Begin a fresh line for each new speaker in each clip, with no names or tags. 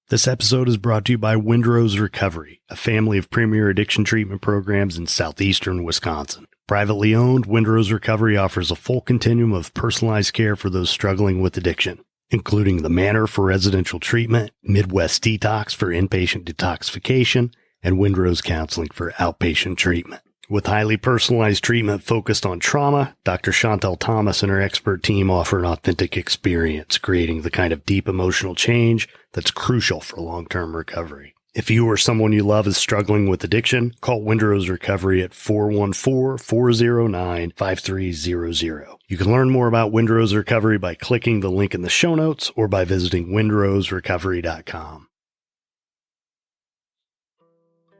This episode is brought to you by Windrose Recovery, a family of premier addiction treatment programs in southeastern Wisconsin. Privately owned, Windrose Recovery offers a full continuum of personalized care for those struggling with addiction, including the Manor for residential treatment, Midwest Detox for inpatient detoxification, and Windrose Counseling for outpatient treatment. With highly personalized treatment focused on trauma, Dr. Chantel Thomas and her expert team offer an authentic experience, creating the kind of deep emotional change that's crucial for long-term recovery. If you or someone you love is struggling with addiction, call Windrose Recovery at 414-409-5300. You can learn more about Windrose Recovery by clicking the link in the show notes or by visiting windroserecovery.com.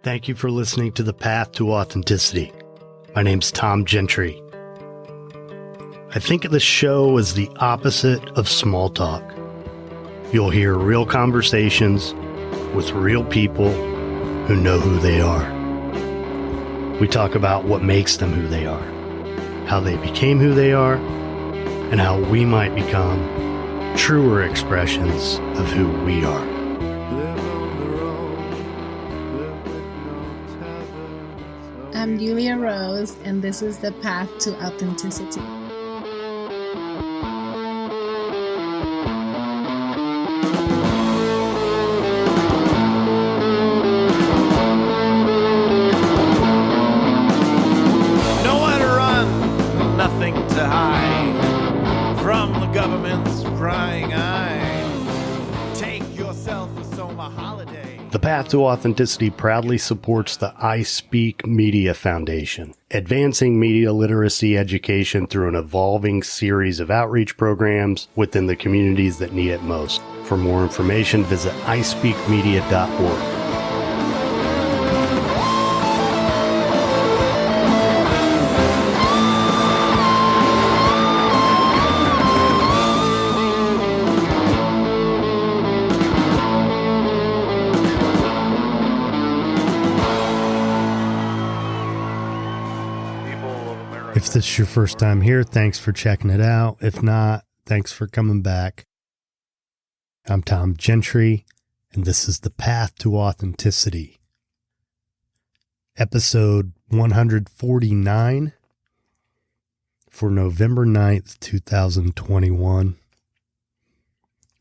Thank you for listening to The Path to Authenticity. My name's Tom Gentry. I think of this show as the opposite of small talk. You'll hear real conversations with real people who know who they are. We talk about what makes them who they are, how they became who they are, and how we might become truer expressions of who we are.
I'm Yulia Rose, and this is The Path to Authenticity.
Nowhere to run, nothing to hide from the government's prying eye. Take yourself a summer holiday.
The Path to Authenticity proudly supports the I Speak Media Foundation, advancing media literacy education through an evolving series of outreach programs within the communities that need it most. For more information, visit ispeakmedia.org. If this is your first time here, thanks for checking it out. If not, thanks for coming back. I'm Tom Gentry, and this is The Path to Authenticity. Episode 149 for November 9th, 2021,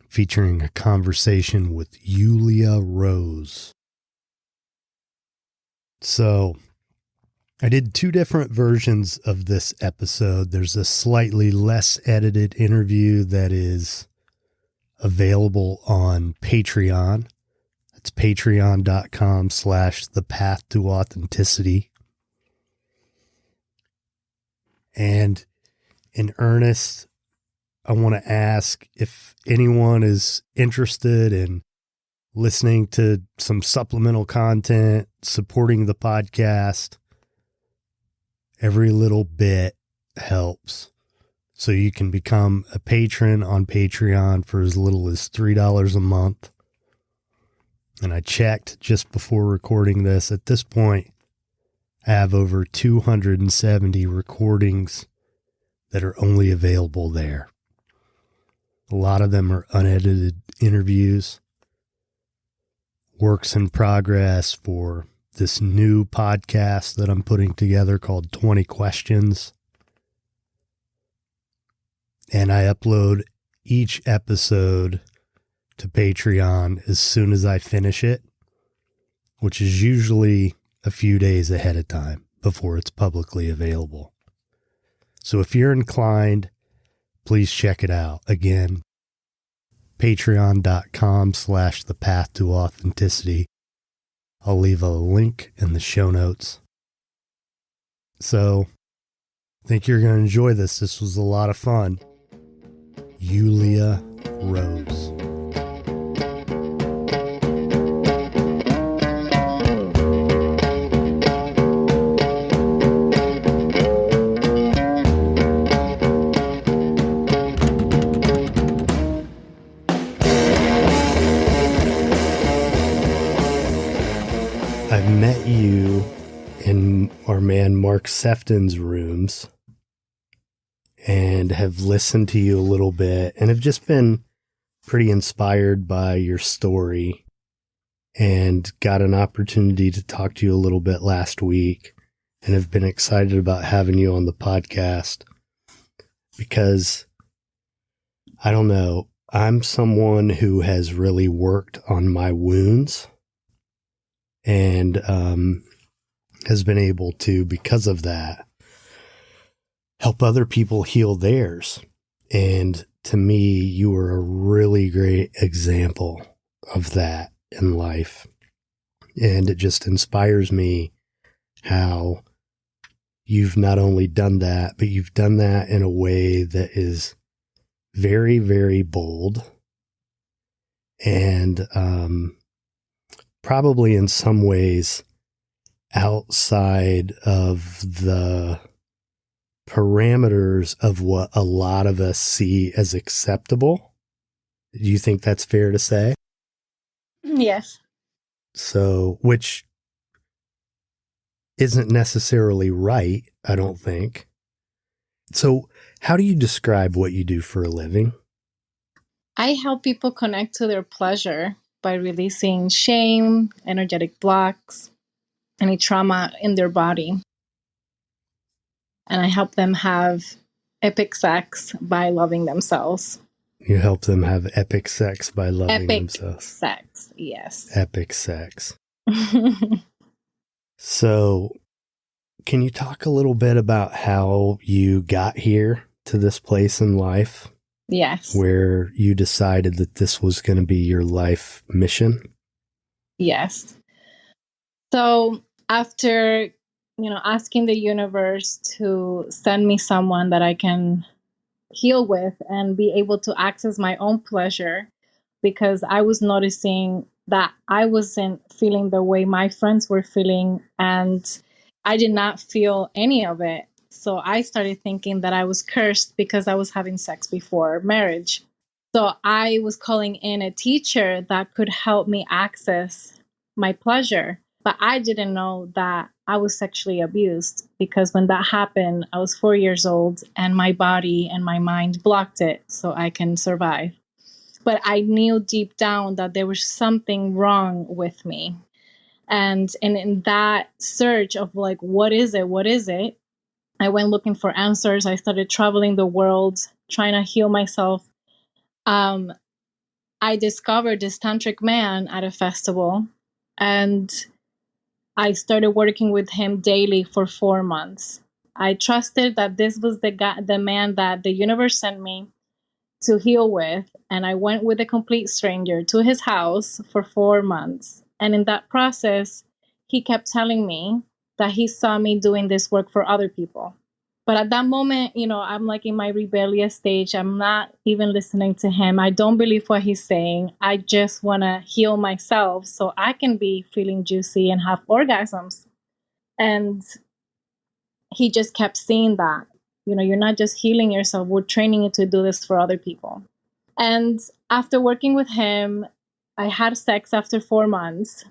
featuring a conversation with Yulia Rose. So, I did two different versions of this episode. There's a slightly less edited interview that is available on Patreon. It's patreon.com/thepathtoauthenticity. And in earnest, I want to ask if anyone is interested in listening to some supplemental content, supporting the podcast. Every little bit helps. So you can become a patron on Patreon for as little as $3 a month. And I checked just before recording this. At this point, I have over 270 recordings that are only available there. A lot of them are unedited interviews, works in progress for this new podcast that I'm putting together called 20 Questions. And I upload each episode to Patreon as soon as I finish it, which is usually a few days ahead of time before it's publicly available. So if you're inclined, please check it out. Again, patreon.com/thepathtoauthenticity. I'll leave a link in the show notes. So, I think you're going to enjoy this. This was a lot of fun. Yulia Rose. I've met you in our man Mark Sefton's rooms and have listened to you a little bit and have just been pretty inspired by your story and got an opportunity to talk to you a little bit last week, and have been excited about having you on the podcast because, I don't know, I'm someone who has really worked on my wounds and has been able to, because of that, help other people heal theirs. And to me, you are a really great example of that in life. And it just inspires me how you've not only done that, but you've done that in a way that is very, very bold and probably in some ways outside of the parameters of what a lot of us see as acceptable. Do you think that's fair to say?
Yes.
So, which isn't necessarily right, I don't think. So, how do you describe what you do for a living?
I help people connect to their pleasure by releasing shame, energetic blocks, any trauma in their body. And I help them have epic sex by loving themselves.
You help them have epic sex by loving
Epic
themselves.
sex, yes.
Epic sex. So, can you talk a little bit about how you got here to this place in life?
Yes.
Where you decided that this was going to be your life mission?
Yes. So after, asking the universe to send me someone that I can heal with and be able to access my own pleasure, because I was noticing that I wasn't feeling the way my friends were feeling, and I did not feel any of it. So I started thinking that I was cursed because I was having sex before marriage. So I was calling in a teacher that could help me access my pleasure. But I didn't know that I was sexually abused, because when that happened, I was 4 years old and my body and my mind blocked it so I can survive. But I knew deep down that there was something wrong with me. And in that search of like, what is it? What is it? I went looking for answers. I started traveling the world, trying to heal myself. I discovered this tantric man at a festival, and I started working with him daily for 4 months. I trusted that this was the man that the universe sent me to heal with, and I went with a complete stranger to his house for 4 months. And in that process, he kept telling me that he saw me doing this work for other people. But at that moment, I'm like in my rebellious stage. I'm not even listening to him. I don't believe what he's saying. I just want to heal myself so I can be feeling juicy and have orgasms. And he just kept saying that, you're not just healing yourself, we're training you to do this for other people. And after working with him, I had sex after 4 months.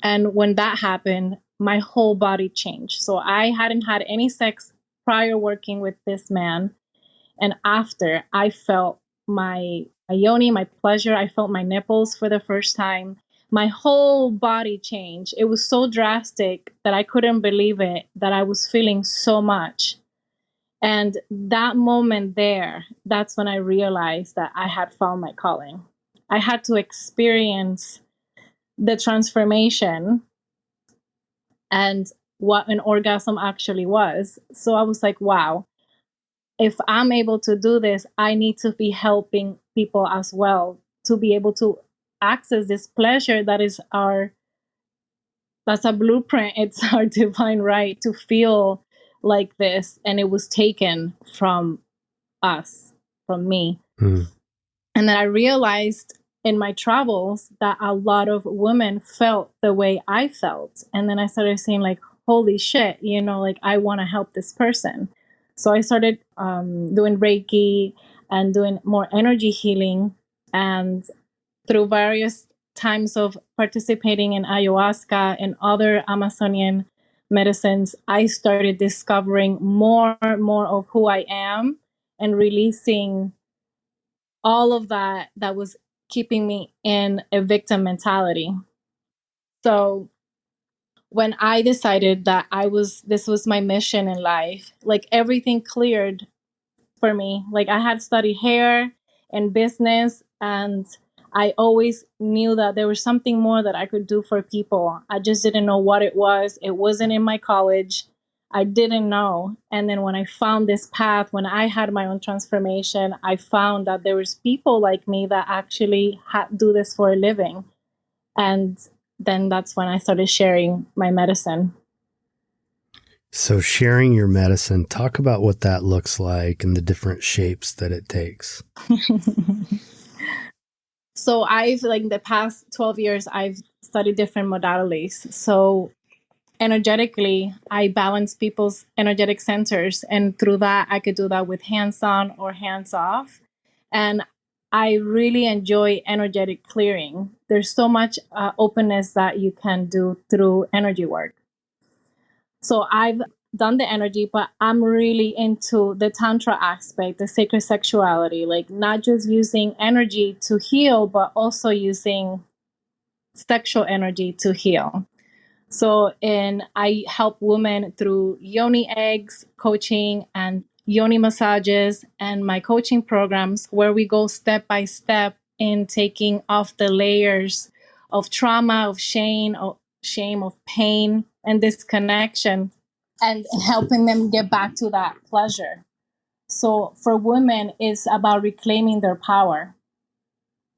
And when that happened, my whole body changed. So I hadn't had any sex prior working with this man. And after, I felt my yoni, my pleasure. I felt my nipples for the first time. My whole body changed. It was so drastic that I couldn't believe it, that I was feeling so much. And that moment there, that's when I realized that I had found my calling. I had to experience the transformation and what an orgasm actually was. So I was like, wow, if I'm able to do this, I need to be helping people as well to be able to access this pleasure that's a blueprint. It's our divine right to feel like this. And it was taken from us, from me.
Mm.
And then I realized in my travels that a lot of women felt the way I felt. And then I started saying like, holy shit, like I want to help this person. So I started doing Reiki and doing more energy healing. And through various times of participating in ayahuasca and other Amazonian medicines, I started discovering more of who I am and releasing all of that was keeping me in a victim mentality. So when I decided that this was my mission in life, like everything cleared for me. Like I had studied hair and business, and I always knew that there was something more that I could do for people. I just didn't know what it was. It wasn't in my college. I didn't know. And then when I found this path, when I had my own transformation, I found that there was people like me that actually do this for a living. And then that's when I started sharing my medicine.
So sharing your medicine, talk about what that looks like and the different shapes that it takes.
So I've, like, the past 12 years, I've studied different modalities. So energetically, I balance people's energetic centers. And through that, I could do that with hands-on or hands-off. And I really enjoy energetic clearing. There's so much openness that you can do through energy work. So I've done the energy, but I'm really into the Tantra aspect, the sacred sexuality, like not just using energy to heal, but also using sexual energy to heal. So I help women through yoni eggs coaching and yoni massages and my coaching programs, where we go step by step in taking off the layers of trauma, of shame, of pain and disconnection, and helping them get back to that pleasure. So for women, it's about reclaiming their power.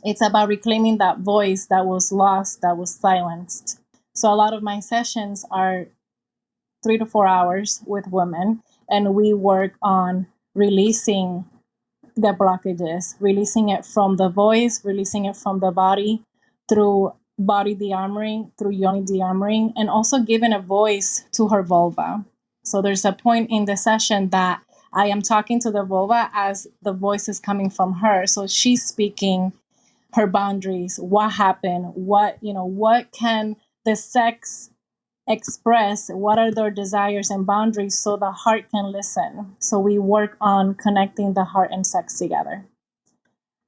It's about reclaiming that voice that was lost, that was silenced. So a lot of my sessions are 3 to 4 hours with women, and we work on releasing the blockages, releasing it from the voice, releasing it from the body through body de-armoring, through yoni de-armoring, and also giving a voice to her vulva. So there's a point in the session that I am talking to the vulva as the voice is coming from her. So she's speaking her boundaries, what happened, what can the sex express, what are their desires and boundaries, so the heart can listen. So we work on connecting the heart and sex together.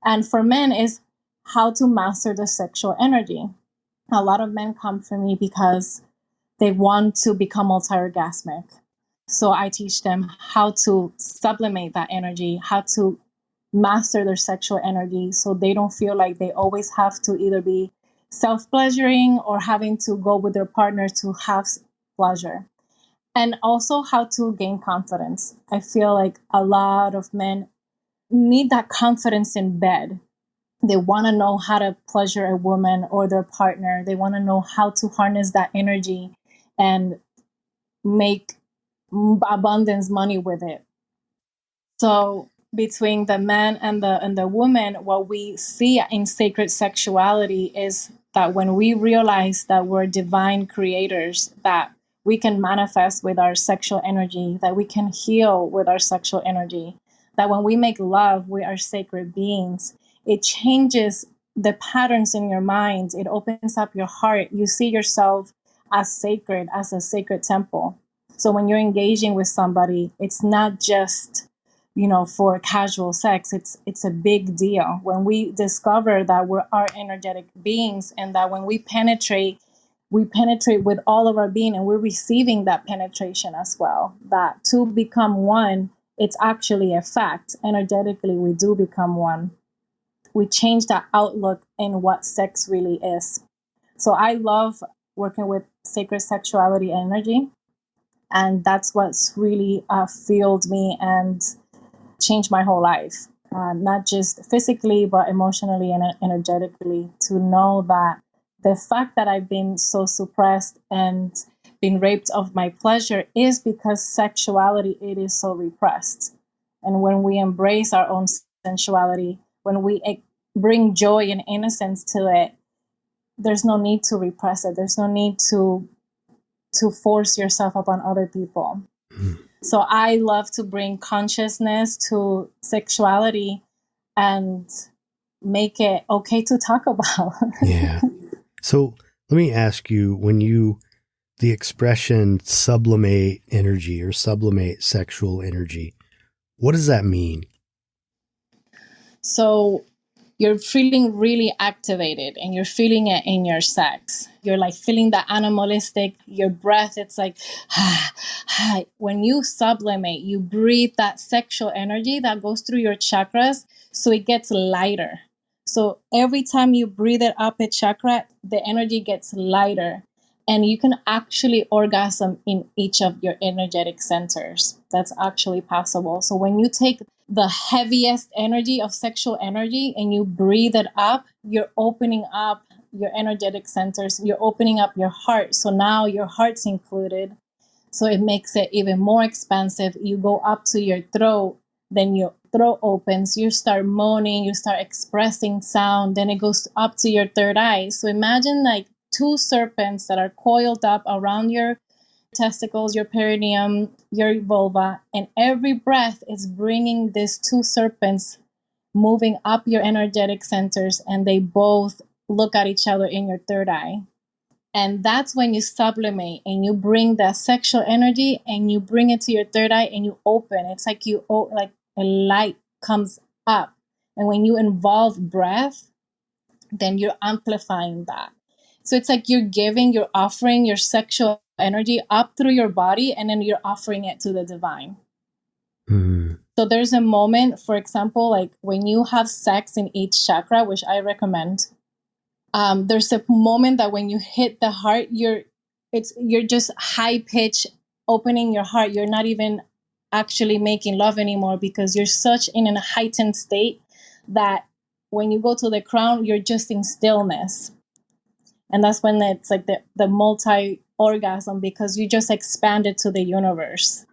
And for men is how to master the sexual energy. A lot of men come for me because they want to become multi-orgasmic. So I teach them how to sublimate that energy, how to master their sexual energy, so they don't feel like they always have to either be self-pleasuring or having to go with their partner to have pleasure. And also how to gain confidence. I feel like a lot of men need that confidence in bed. They want to know how to pleasure a woman or their partner. They want to know how to harness that energy and make abundance money with it. So between the man and the woman, what we see in sacred sexuality is that when we realize that we're divine creators, that we can manifest with our sexual energy, that we can heal with our sexual energy, that when we make love, we are sacred beings. It changes the patterns in your mind. It opens up your heart. You see yourself as sacred, as a sacred temple. So when you're engaging with somebody, it's not just for casual sex. It's a big deal when we discover that we are energetic beings, and that when we penetrate with all of our being, and we're receiving that penetration as well. That to become one, it's actually a fact. Energetically, we do become one. We change that outlook in what sex really is. So I love working with sacred sexuality energy, and that's what's really fueled me and changed my whole life, not just physically, but emotionally and energetically, to know that the fact that I've been so suppressed and been raped of my pleasure is because sexuality, it is so repressed. And when we embrace our own sensuality, when we bring joy and innocence to it, there's no need to repress it. There's no need to force yourself upon other people. So I love to bring consciousness to sexuality and make it okay to talk about.
Yeah. So let me ask you, the expression sublimate energy or sublimate sexual energy, what does that mean?
So you're feeling really activated and you're feeling it in your sex. You're like feeling the animalistic, your breath, it's like, when you sublimate, you breathe that sexual energy that goes through your chakras, so it gets lighter. So every time you breathe it up a chakra, the energy gets lighter. And you can actually orgasm in each of your energetic centers. That's actually possible. So when you take the heaviest energy of sexual energy and you breathe it up, you're opening up your energetic centers. You're opening up your heart. So now your heart's included. So it makes it even more expansive. You go up to your throat, then your throat opens, you start moaning, you start expressing sound, then it goes up to your third eye. So imagine like two serpents that are coiled up around your testicles, your perineum, your vulva, and every breath is bringing these two serpents moving up your energetic centers, and they both look at each other in your third eye. And that's when you sublimate and you bring that sexual energy and you bring it to your third eye and you open. It's like like a light comes up. And when you involve breath, then you're amplifying that. So it's like you're offering your sexual energy up through your body, and then you're offering it to the divine.
Mm.
So there's a moment, for example, like when you have sex in each chakra, which I recommend, there's a moment that when you hit the heart, you're just high pitch opening your heart. You're not even actually making love anymore because you're such in a heightened state that when you go to the crown, you're just in stillness. And that's when it's like the multi-orgasm, because you just expanded to the universe.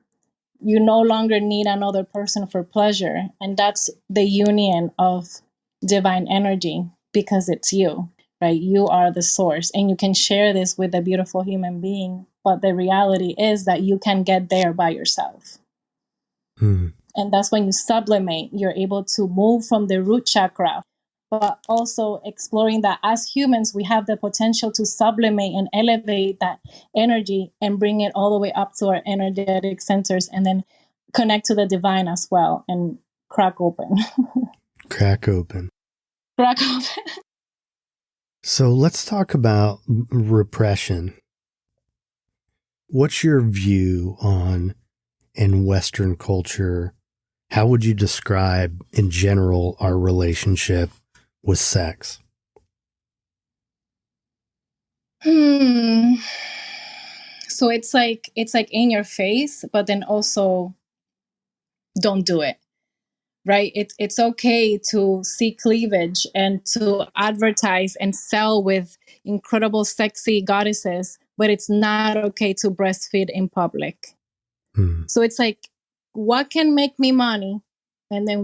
You no longer need another person for pleasure. And that's the union of divine energy, because it's you, right? You are the source, and you can share this with a beautiful human being. But the reality is that you can get there by yourself.
Mm.
And that's when you sublimate, you're able to move from the root chakra, but also exploring that as humans, we have the potential to sublimate and elevate that energy and bring it all the way up to our energetic centers, and then connect to the divine as well and crack open.
Crack open.
Crack open.
So let's talk about repression. What's your view on, in Western culture, how would you describe in general our relationship with sex?
So it's like in your face, but then also don't do it. Right? It's okay to see cleavage and to advertise and sell with incredible sexy goddesses, but it's not okay to breastfeed in public. So it's like, what can make me money? And then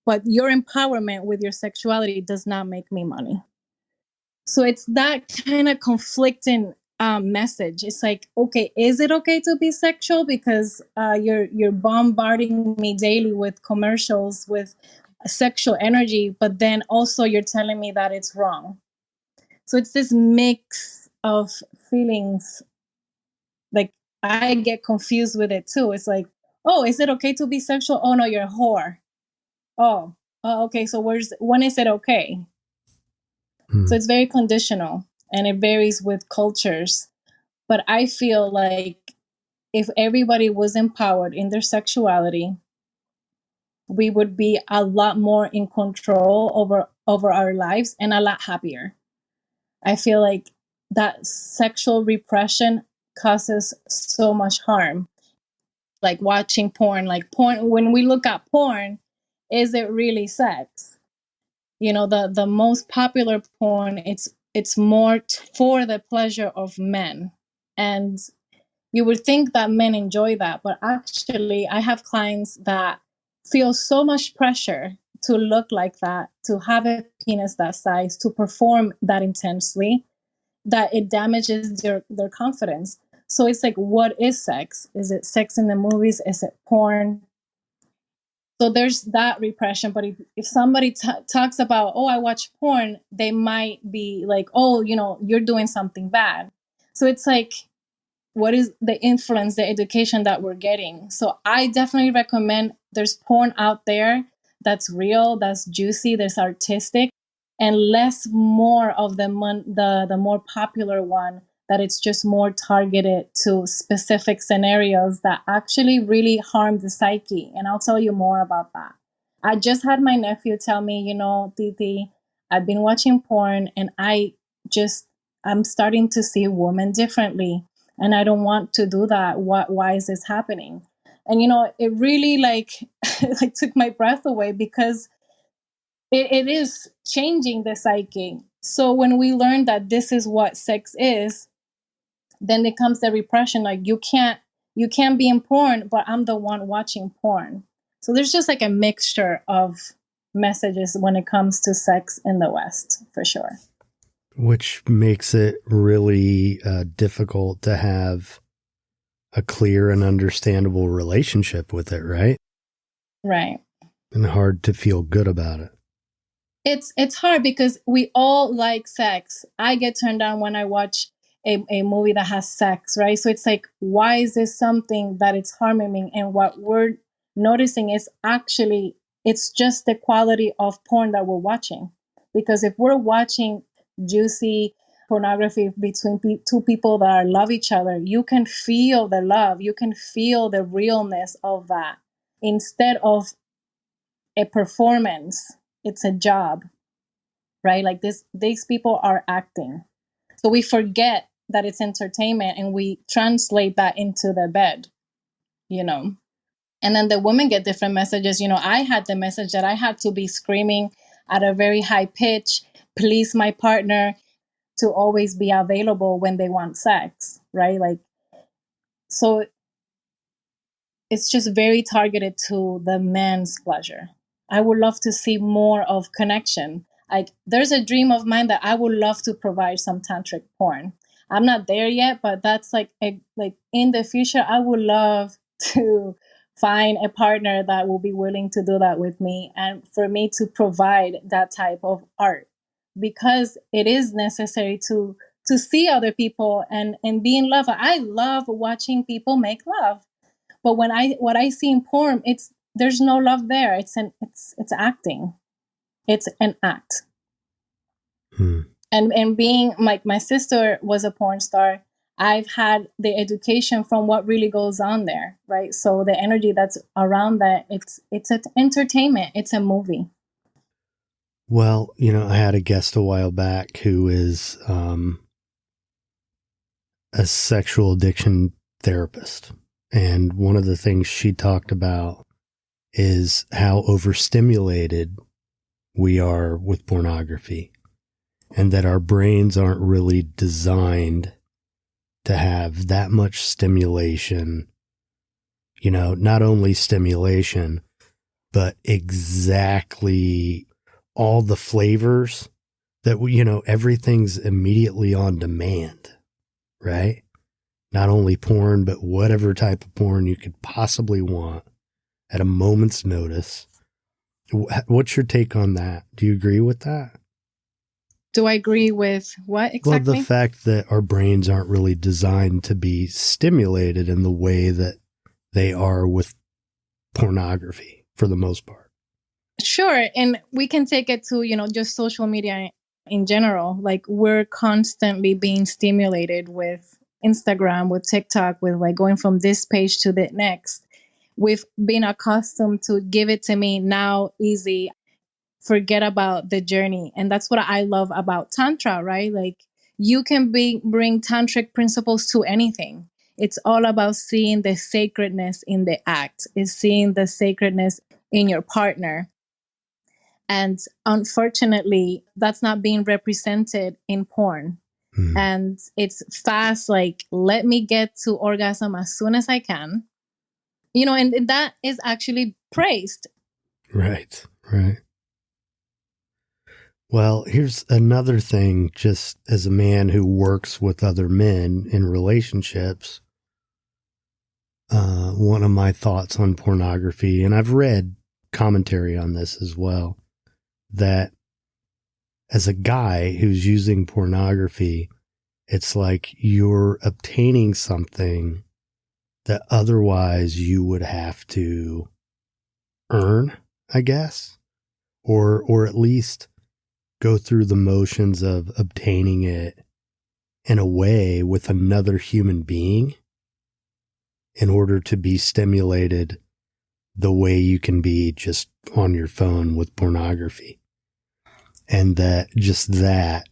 but your empowerment with your sexuality does not make me money. So it's that kind of conflicting message. It's like, okay, is it okay to be sexual? Because you're bombarding me daily with commercials with sexual energy, but then also you're telling me that it's wrong. So it's this mix of feelings. Like, I get confused with it too. It's like, oh, is it okay to be sexual? Oh no, you're a whore. Oh, okay. So when is it okay? So it's very conditional, and it varies with cultures. But I feel like if everybody was empowered in their sexuality, we would be a lot more in control over our lives and a lot happier. I feel like that sexual repression causes so much harm. Like watching porn, when we look at porn, is it really sex? The most popular porn, it's more for the pleasure of men. And you would think that men enjoy that, but actually I have clients that feel so much pressure to look like that, to have a penis that size, to perform that intensely, that it damages their confidence. So it's like, what is sex? Is it sex in the movies? Is it porn? So there's that repression. But if somebody talks about, oh, I watch porn, they might be like, oh, you're doing something bad. So it's like, what is the influence, the education that we're getting? So I definitely recommend, there's porn out there that's real, that's juicy, that's artistic, and less more of the more popular one that it's just more targeted to specific scenarios that actually really harm the psyche. And I'll tell you more about that. I just had my nephew tell me, Titi, I've been watching porn and I'm starting to see women differently. And I don't want to do that. Why is this happening? And, it really like took my breath away, because it is changing the psyche. So when we learn that this is what sex is, then it comes the repression. Like you can't be in porn, but I'm the one watching porn. So there's just like a mixture of messages when it comes to sex in the West, for sure.
Which makes it really difficult to have a clear and understandable relationship with it, right?
Right.
And hard to feel good about it.
It's hard because we all like sex. I get turned on when I watch a movie that has sex, right? So it's like, why is this something that it's harming me? And what we're noticing is actually, it's just the quality of porn that we're watching. Because if we're watching juicy pornography between two people that love each other, you can feel the love, you can feel the realness of that. Instead of a performance, it's a job, right? Like these people are acting. So we forget that it's entertainment and we translate that into the bed, And then the women get different messages. I had the message that I had to be screaming at a very high pitch, please my partner, to always be available when they want sex, right? Like, so it's just very targeted to the man's pleasure. I would love to see more of connection. Like, there's a dream of mine that I would love to provide some tantric porn. I'm not there yet, but that's like in the future, I would love to find a partner that will be willing to do that with me, and for me to provide that type of art, because it is necessary to see other people and be in love. I love watching people make love, but what I see in porn, there's no love there. It's acting. It's an act. And being like, my sister was a porn star, I've had the education from what really goes on there, right? So the energy that's around that, it's an entertainment. It's a movie.
Well, I had a guest a while back who is a sexual addiction therapist. And one of the things she talked about is how overstimulated we are with pornography, and that our brains aren't really designed to have that much stimulation, not only stimulation, but exactly all the flavors that everything's immediately on demand, right? Not only porn, but whatever type of porn you could possibly want at a moment's notice. What's your take on that? Do you agree with that?
Do I agree with what exactly?
Well, the fact that our brains aren't really designed to be stimulated in the way that they are with pornography for the most part.
Sure. And we can take it to, just social media in general. Like, we're constantly being stimulated with Instagram, with TikTok, with like going from this page to the next. We've been accustomed to give it to me now, easy, forget about the journey. And that's what I love about Tantra, right? Like, you can bring tantric principles to anything. It's all about seeing the sacredness in the act. It's seeing the sacredness in your partner. And unfortunately, that's not being represented in porn. And it's fast, like, let me get to orgasm as soon as I can. And that is actually praised.
Right. Well, here's another thing, just as a man who works with other men in relationships. One of my thoughts on pornography, and I've read commentary on this as well, that as a guy who's using pornography, it's like you're obtaining something that otherwise you would have to earn I guess, or at least go through the motions of obtaining it in a way with another human being in order to be stimulated the way you can be just on your phone with pornography. And that just that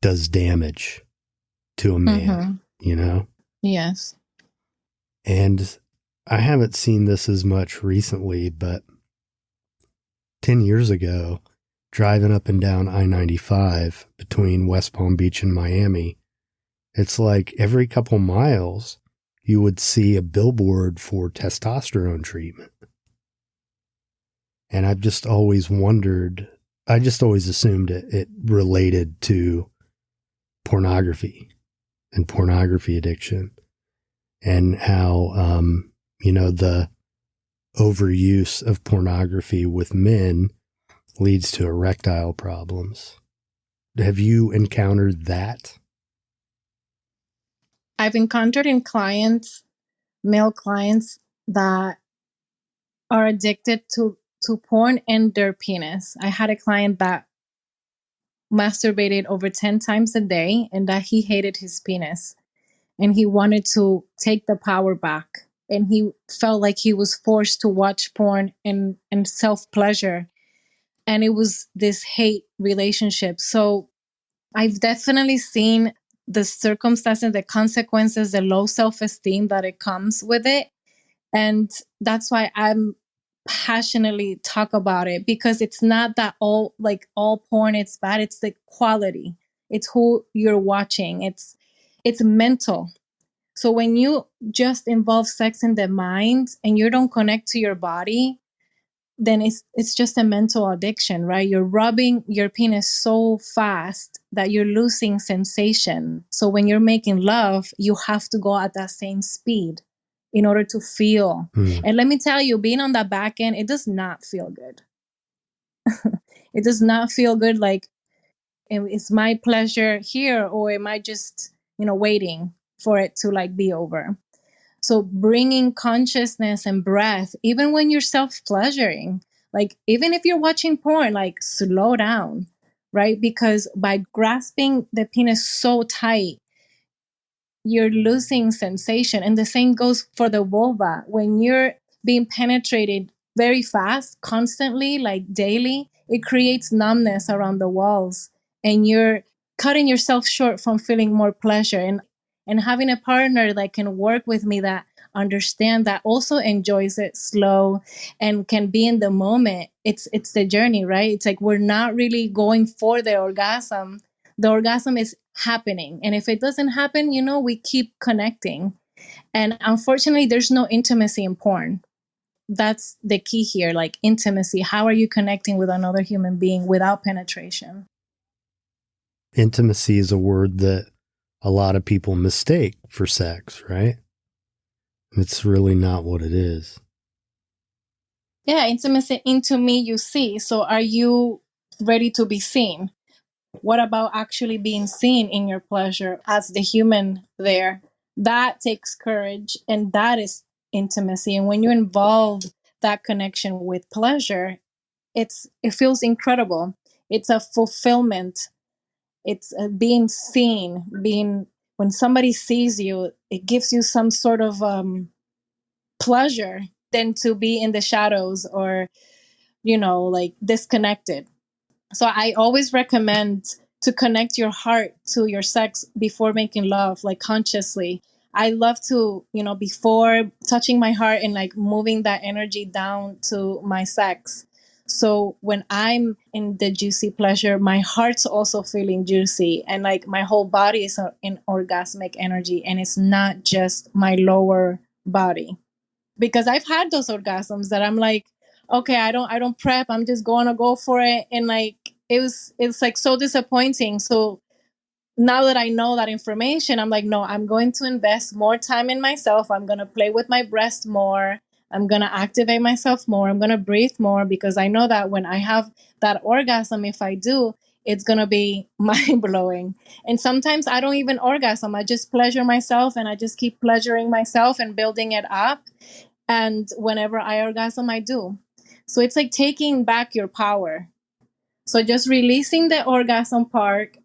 does damage to a man, you know?
Yes.
And I haven't seen this as much recently, but 10 years ago, driving up and down I-95 between West Palm Beach and Miami, it's like every couple miles, you would see a billboard for testosterone treatment. And I've just always wondered, I just always assumed it related to pornography and pornography addiction, and how, the overuse of pornography with men leads to erectile problems. Have you encountered that?
I've encountered in clients, male clients, that are addicted to porn and their penis. I had a client that masturbated over 10 times a day and that he hated his penis and he wanted to take the power back. And he felt like he was forced to watch porn and self-pleasure. And it was this hate relationship. So I've definitely seen the circumstances, the consequences, the low self-esteem that it comes with it. And that's why I'm passionately talk about it, because it's not that all porn it's bad. It's the quality. It's who you're watching. It's mental. So when you just involve sex in the mind and you don't connect to your body, then it's just a mental addiction, right? You're rubbing your penis so fast that you're losing sensation. So when you're making love, you have to go at that same speed in order to feel. And let me tell you, being on that back end, it does not feel good. It does not feel good. Like, it's my pleasure here, or am I just, waiting for it to be over? So bringing consciousness and breath, even when you're self-pleasuring, even if you're watching porn, slow down, right? Because by grasping the penis so tight, you're losing sensation. And the same goes for the vulva. When you're being penetrated very fast, constantly, daily, it creates numbness around the walls. And you're cutting yourself short from feeling more pleasure. And having a partner that can work with me, that understand, that also enjoys it slow and can be in the moment. It's the journey, right? It's like we're not really going for the orgasm. The orgasm is happening. And if it doesn't happen, we keep connecting. And unfortunately, there's no intimacy in porn. That's the key here, intimacy. How are you connecting with another human being without penetration?
Intimacy is a word that a lot of people mistake for sex, right? It's really not what it is.
Yeah, intimacy, into me you see. So are you ready to be seen? What about actually being seen in your pleasure as the human there? That takes courage, and that is intimacy. And when you involve that connection with pleasure, it feels incredible. It's a fulfillment. It's being seen. When somebody sees you, it gives you some sort of pleasure than to be in the shadows or disconnected. So I always recommend to connect your heart to your sex before making love, consciously. I love to, before touching my heart and moving that energy down to my sex. So when I'm in the juicy pleasure, my heart's also feeling juicy, and my whole body is in orgasmic energy, and it's not just my lower body. Because I've had those orgasms that I'm like, okay, I don't prep. I'm just going to go for it. And it's so disappointing. So now that I know that information, I'm like, no, I'm going to invest more time in myself. I'm going to play with my breast more. I'm going to activate myself more. I'm going to breathe more, because I know that when I have that orgasm, if I do, it's going to be mind blowing. And sometimes I don't even orgasm. I just pleasure myself, and I just keep pleasuring myself and building it up. And whenever I orgasm, I do. So it's like taking back your power. So just releasing the orgasm part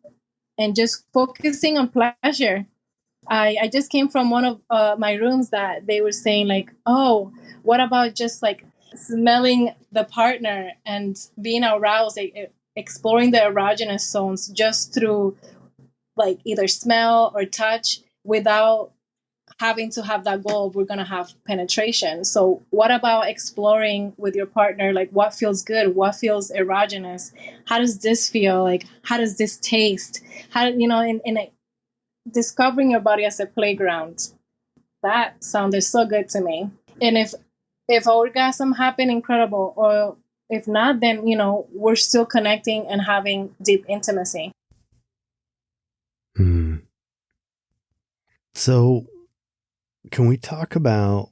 and just focusing on pleasure. I just came from one of my rooms that they were saying like, oh, what about just like smelling the partner and being aroused, exploring the erogenous zones just through like either smell or touch without having to have that goal, we're going to have penetration. So what about exploring with your partner, like what feels good, what feels erogenous, how does this feel, like how does this taste, how, discovering your body as a playground. That sounded so good to me. And if orgasm happened, incredible, or if not, then we're still connecting and having deep intimacy.
So can we talk about,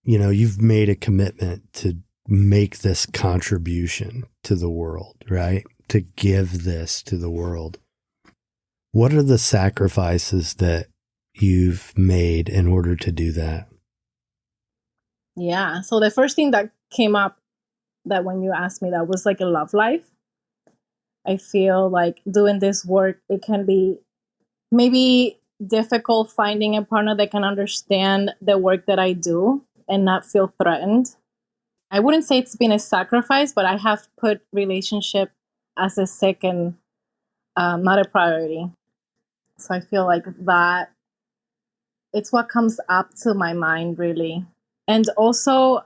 you've made a commitment to make this contribution to the world, right? To give this to the world. What are the sacrifices that you've made in order to do that?
Yeah. So the first thing that came up that when you asked me that was like a love life. I feel like doing this work, it can be maybe difficult finding a partner that can understand the work that I do and not feel threatened. I wouldn't say it's been a sacrifice, but I have put relationship as a second, not a priority. So I feel like that it's what comes up to my mind really. And also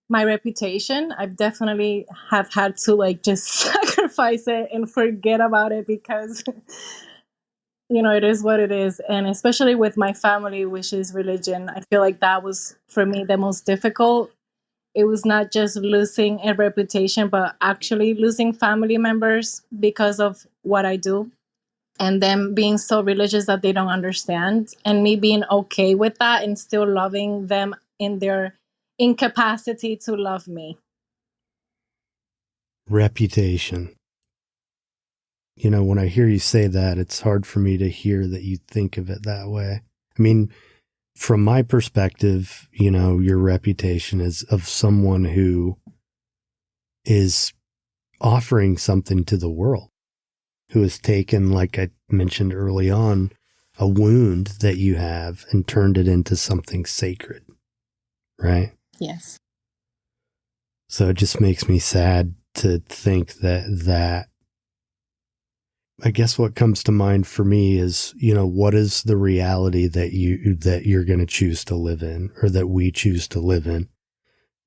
my reputation, I've definitely have had to like just sacrifice it and forget about it because it is what it is. And especially with my family, which is religion, I feel like that was for me the most difficult. It was not just losing a reputation, but actually losing family members because of what I do. And them being so religious that they don't understand. And me being okay with that and still loving them in their incapacity to love me.
Reputation. When I hear you say that, it's hard for me to hear that you think of it that way. I mean, from my perspective, your reputation is of someone who is offering something to the world, who has taken, like I mentioned early on, a wound that you have and turned it into something sacred, right?
Yes.
So it just makes me sad to think that I guess what comes to mind for me is, what is the reality that you're going to choose to live in, or that we choose to live in?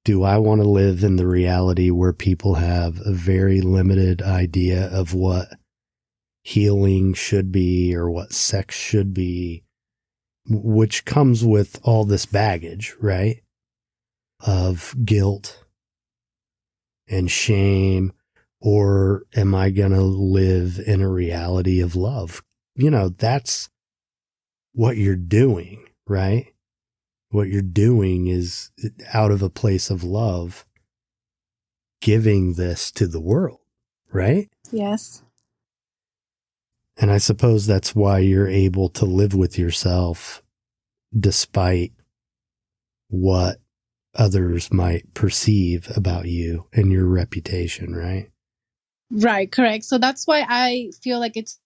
Do I want to live in the reality where people have a very limited idea of what healing should be or what sex should be, which comes with all this baggage, right? Of guilt and shame. Or am I going to live in a reality of love? That's what you're doing, right? What you're doing is out of a place of love, giving this to the world, right?
Yes.
And I suppose that's why you're able to live with yourself despite what others might perceive about you and your reputation, right?
Right, correct. So that's why I feel like it's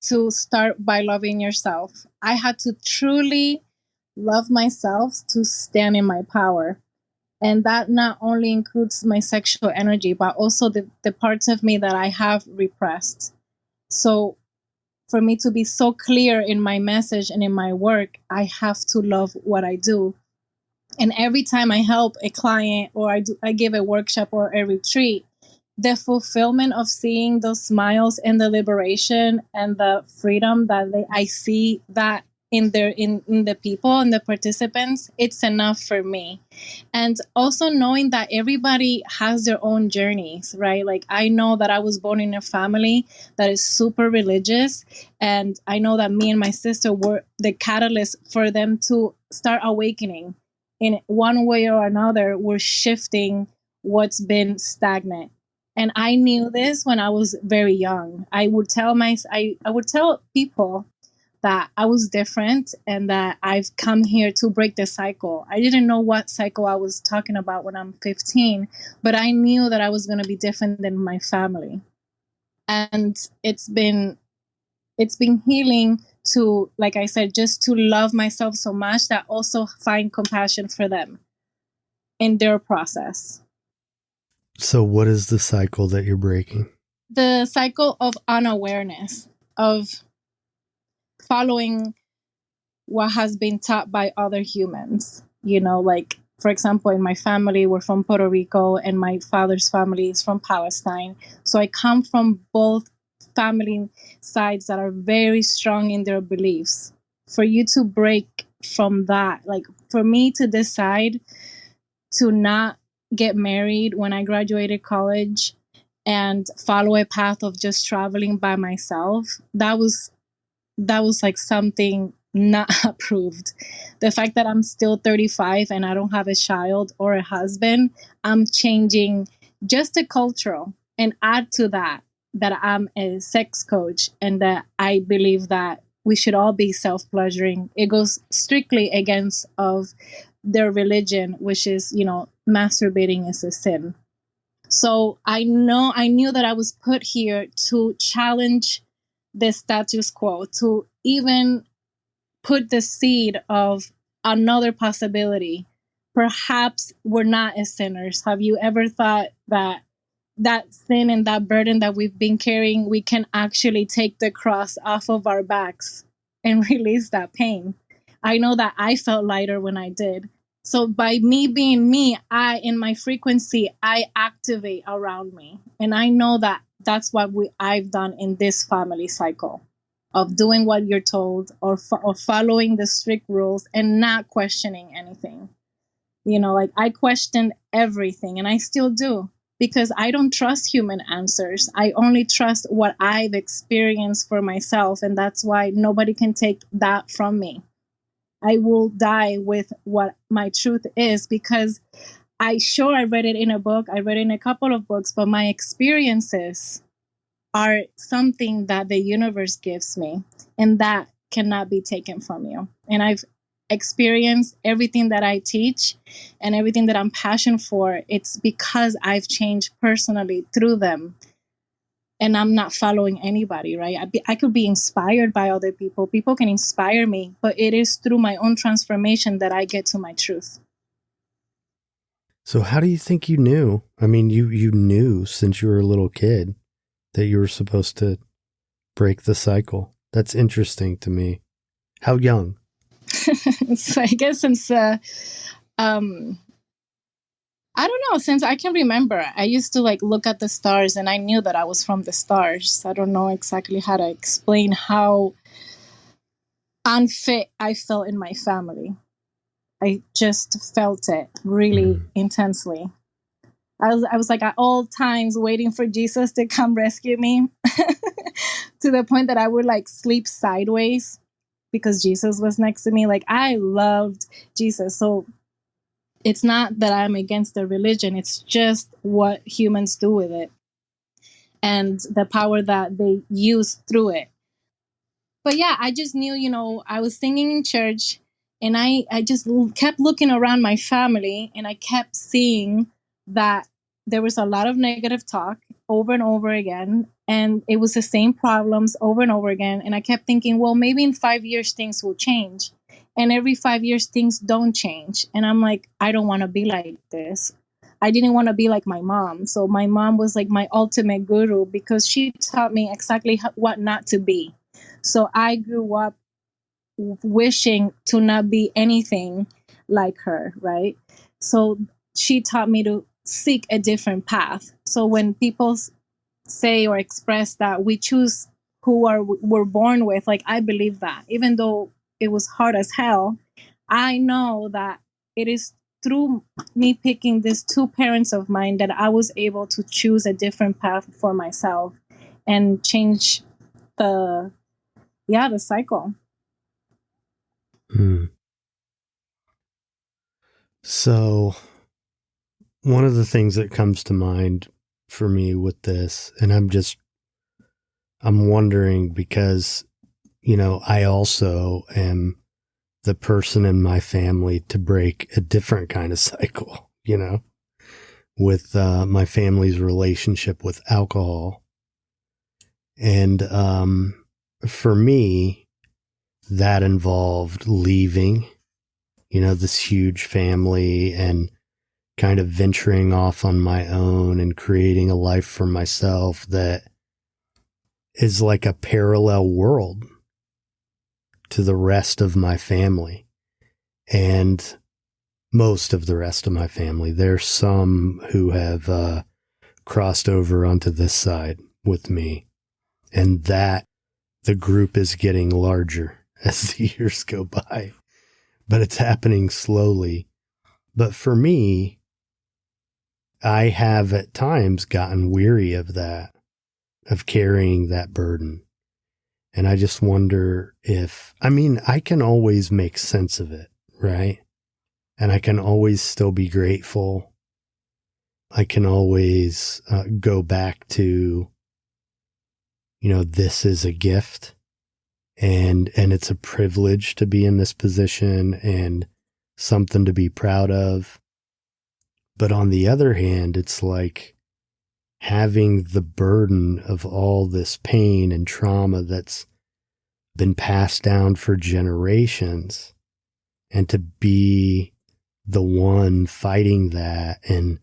to start by loving yourself. I had to truly love myself to stand in my power. And that not only includes my sexual energy, but also the parts of me that I have repressed. So for me to be so clear in my message and in my work, I have to love what I do. And every time I help a client or I give a workshop or a retreat, the fulfillment of seeing those smiles and the liberation and the freedom that I see that in the people and the participants, it's enough for me. And also knowing that everybody has their own journeys, right? Like I know that I was born in a family that is super religious, and I know that me and my sister were the catalyst for them to start awakening. In one way or another, we're shifting what's been stagnant. And I knew this when I was very young. I would tell people that I was different and that I've come here to break the cycle. I didn't know what cycle I was talking about when I'm 15, but I knew that I was going to be different than my family. And it's been healing to, like I said, just to love myself so much that also find compassion for them in their process.
So what is the cycle that you're breaking?
The cycle of unawareness, of following what has been taught by other humans. You know, like, for example, in my family, we're from Puerto Rico and my father's family is from Palestine. So I come from both family sides that are very strong in their beliefs. For you to break from that, like for me to decide to not get married when I graduated college and follow a path of just traveling by myself, that was like something not approved. The fact that I'm still 35 and I don't have a child or a husband, I'm changing just the cultural, and add to that I'm a sex coach and that I believe that we should all be self-pleasuring. It goes strictly against of their religion, which is, you know, masturbating is a sin. So I knew that I was put here to challenge the status quo, to even put the seed of another possibility. Perhaps we're not as sinners. Have you ever thought that sin and that burden that we've been carrying, we can actually take the cross off of our backs and release that pain? I know that I felt lighter when I did. So by me being me, in my frequency, I activate around me. And I know that that's what I've done in this family cycle of doing what you're told or following the strict rules and not questioning anything. You know, like I questioned everything and I still do because I don't trust human answers. I only trust what I've experienced for myself. And that's why nobody can take that from me. I will die with what my truth is because I read it in a book. I read it in a couple of books, but my experiences are something that the universe gives me, and that cannot be taken from you. And I've experienced everything that I teach and everything that I'm passionate for. It's because I've changed personally through them. And I'm not following anybody, right? I could be inspired by other people. People can inspire me, but it is through my own transformation that I get to my truth.
So how do you think you knew? I mean, you knew since you were a little kid that you were supposed to break the cycle. That's interesting to me. How young?
So I guess since I don't know, since I can remember, I used to like look at the stars and I knew that I was from the stars. I don't know exactly how to explain how unfit I felt in my family. I just felt it really intensely. I was like at all times waiting for Jesus to come rescue me to the point that I would like sleep sideways because Jesus was next to me. Like I loved Jesus. So it's not that I'm against the religion. It's just what humans do with it and the power that they use through it. But yeah, I just knew, you know, I was singing in church and I just kept looking around my family and I kept seeing that there was a lot of negative talk over and over again. And it was the same problems over and over again. And I kept thinking, well, maybe in 5 years things will change. And every 5 years things don't change. And I'm like, I don't want to be like this. I didn't want to be like my mom. So my mom was like my ultimate guru because she taught me exactly what not to be. So I grew up wishing to not be anything like her, right? So she taught me to seek a different path. So when people say or express that we choose who we're born with, like I believe that, even though it was hard as hell, I know that it is through me picking these two parents of mine that I was able to choose a different path for myself and change the cycle.
So one of the things that comes to mind for me with this, and I'm wondering because, I also am the person in my family to break a different kind of cycle, with my family's relationship with alcohol. And for me, that involved leaving, this huge family and kind of venturing off on my own and creating a life for myself that is like a parallel world to the rest of my family and most of the rest of my family. There's some who have crossed over onto this side with me, and that the group is getting larger as the years go by, but it's happening slowly. But for me, I have at times gotten weary of that, of carrying that burden. And I just wonder I can always make sense of it, right? And I can always still be grateful. I can always go back to, this is a gift and it's a privilege to be in this position and something to be proud of. But on the other hand, it's like having the burden of all this pain and trauma that's been passed down for generations, and to be the one fighting that and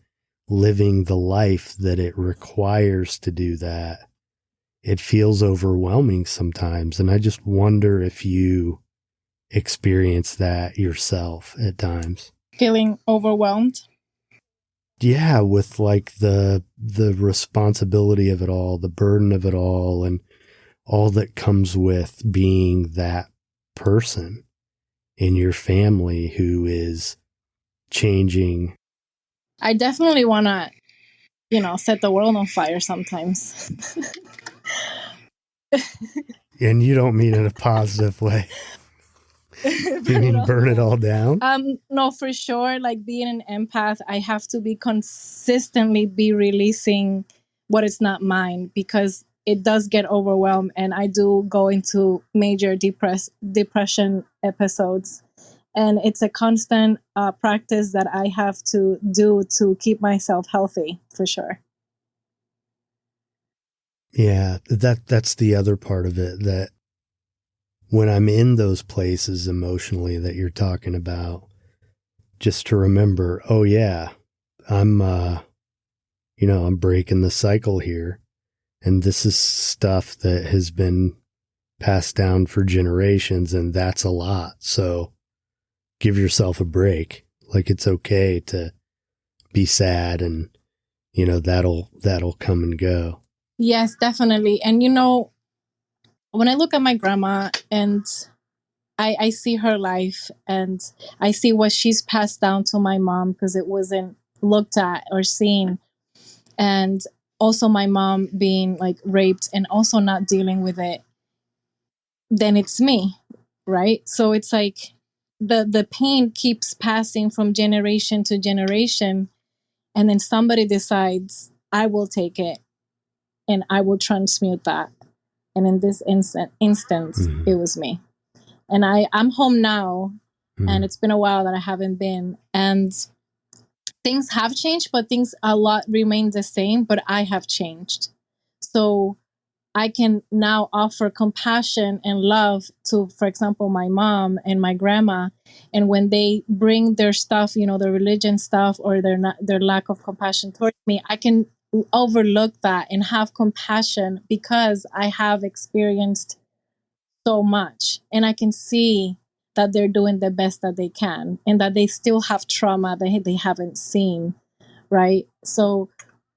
living the life that it requires to do that. It feels overwhelming sometimes. And I just wonder if you experience that yourself at times.
Feeling overwhelmed?
Yeah, with like the responsibility of it all, the burden of it all, and all that comes with being that person in your family who is changing.
I definitely want to, set the world on fire sometimes.
And you don't mean in a positive way. You mean burn it all down?
No, for sure. Like being an empath, I have to be consistently be releasing what is not mine, because it does get overwhelmed, and I do go into major depression episodes. And it's a constant practice that I have to do to keep myself healthy, for sure.
Yeah, that's the other part of it, that when I'm in those places emotionally that you're talking about, just to remember, oh yeah, I'm breaking the cycle here. And this is stuff that has been passed down for generations, and that's a lot. So give yourself a break. Like, it's okay to be sad, and, that'll come and go.
Yes, definitely. And, when I look at my grandma and I see her life, and I see what she's passed down to my mom, because it wasn't looked at or seen. And also my mom being like raped and also not dealing with it, then it's me, right? So it's like the pain keeps passing from generation to generation, and then somebody decides, I will take it and I will transmute that. And in this instance,
Mm-hmm.
it was me. And I'm home now,
Mm-hmm.
and it's been a while that I haven't been. And things have changed, but things a lot remain the same, but I have changed. So I can now offer compassion and love to, for example, my mom and my grandma. And when they bring their stuff, their religion stuff, or their lack of compassion towards me, I can overlook that and have compassion, because I have experienced so much, and I can see that they're doing the best that they can, and that they still have trauma that they haven't seen, right? So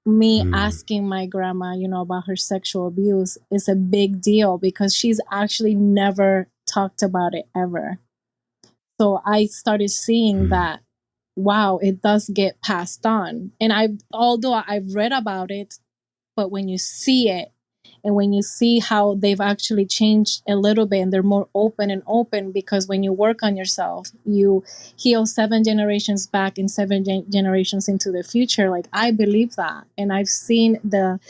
me asking my grandma, about her sexual abuse is a big deal, because she's actually never talked about it ever. So I started seeing that, wow, it does get passed on. And although I've read about it, but when you see it, and when you see how they've actually changed a little bit, and they're more open and open, because when you work on yourself, you heal 7 generations back and 7 generations into the future. Like, I believe that. And I've seen the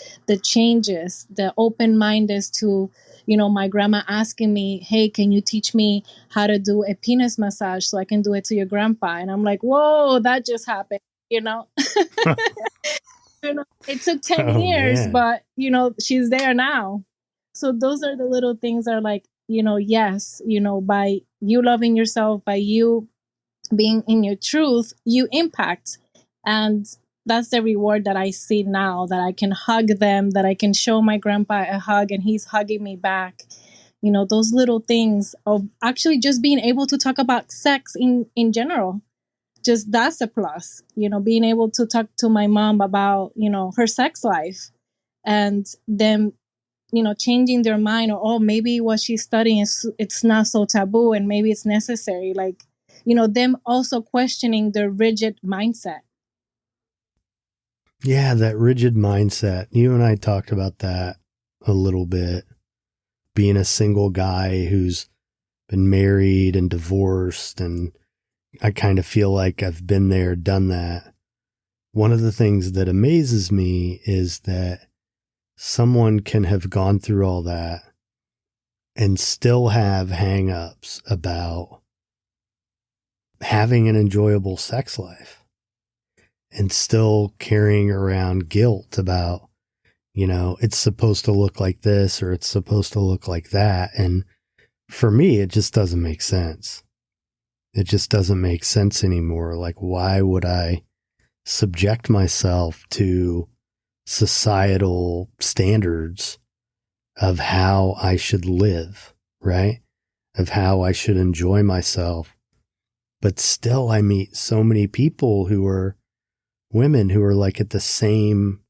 changes, the open mind is to, my grandma asking me, hey, can you teach me how to do a penis massage so I can do it to your grandpa? And I'm like, whoa, that just happened, you know? It took 10
Oh,
years,
man.
but, she's there now. So those are the little things that are like, yes, by you loving yourself, by you being in your truth, you impact. And that's the reward that I see now, that I can hug them, that I can show my grandpa a hug and he's hugging me back. Those little things of actually just being able to talk about sex in general. Just that's a plus, being able to talk to my mom about, her sex life, and them, changing their mind, or, oh, maybe what she's studying it's not so taboo and maybe it's necessary. Like, them also questioning their rigid mindset.
Yeah, that rigid mindset. You and I talked about that a little bit. Being a single guy who's been married and divorced, and I kind of feel like I've been there, done that. One of the things that amazes me is that someone can have gone through all that and still have hang-ups about having an enjoyable sex life, and still carrying around guilt about, it's supposed to look like this or it's supposed to look like that. And for me, it just doesn't make sense. It just doesn't make sense anymore. Like, why would I subject myself to societal standards of how I should live, right? Of how I should enjoy myself. But still, I meet so many people who are women who are like at the same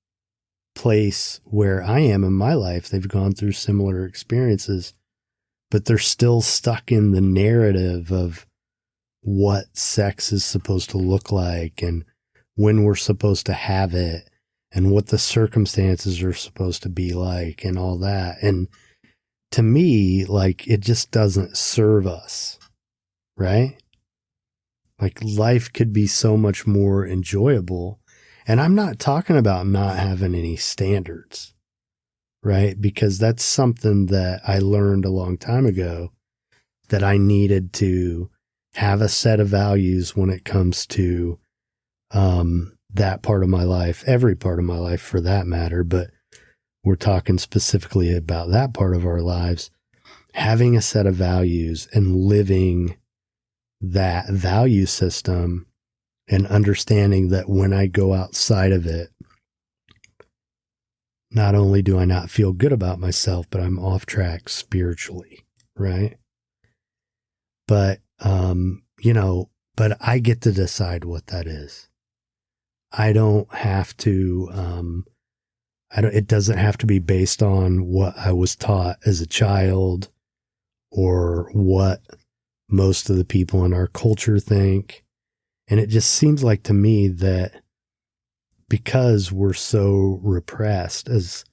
place where I am in my life. They've gone through similar experiences, but they're still stuck in the narrative of what sex is supposed to look like and when we're supposed to have it and what the circumstances are supposed to be like and all that. And to me, like, it just doesn't serve us, right? Like, life could be so much more enjoyable. And I'm not talking about not having any standards, right? Because that's something that I learned a long time ago, that I needed to have a set of values when it comes to that part of my life, every part of my life for that matter. But we're talking specifically about that part of our lives, having a set of values and living that value system, and understanding that when I go outside of it, not only do I not feel good about myself, but I'm off track spiritually, right? But, but I get to decide what that is. I don't have to, it doesn't have to be based on what I was taught as a child or what most of the people in our culture think. And it just seems like to me that because we're so repressed as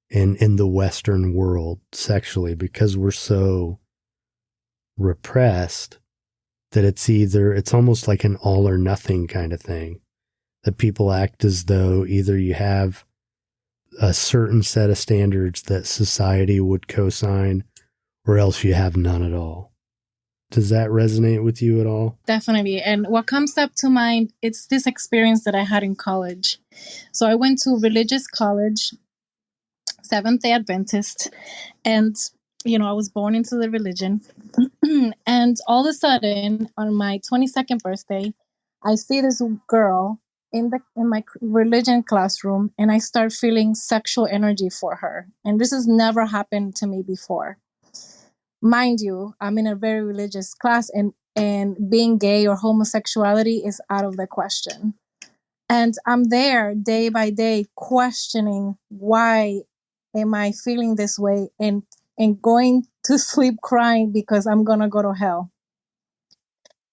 in the Western world sexually, because we're so repressed, that it's almost like an all or nothing kind of thing, that people act as though either you have a certain set of standards that society would co-sign, or else you have none at all. Does that resonate with you at all?
Definitely. And what comes up to mind, it's this experience that I had in college. So I went to religious college, Seventh-day Adventist, and I was born into the religion. And all of a sudden, on my 22nd birthday, I see this girl in my religion classroom, and I start feeling sexual energy for her. And this has never happened to me before. Mind you, I'm in a very religious class, and being gay or homosexuality is out of the question. And I'm there day by day questioning, why am I feeling this way, and going to sleep crying because I'm going to go to hell.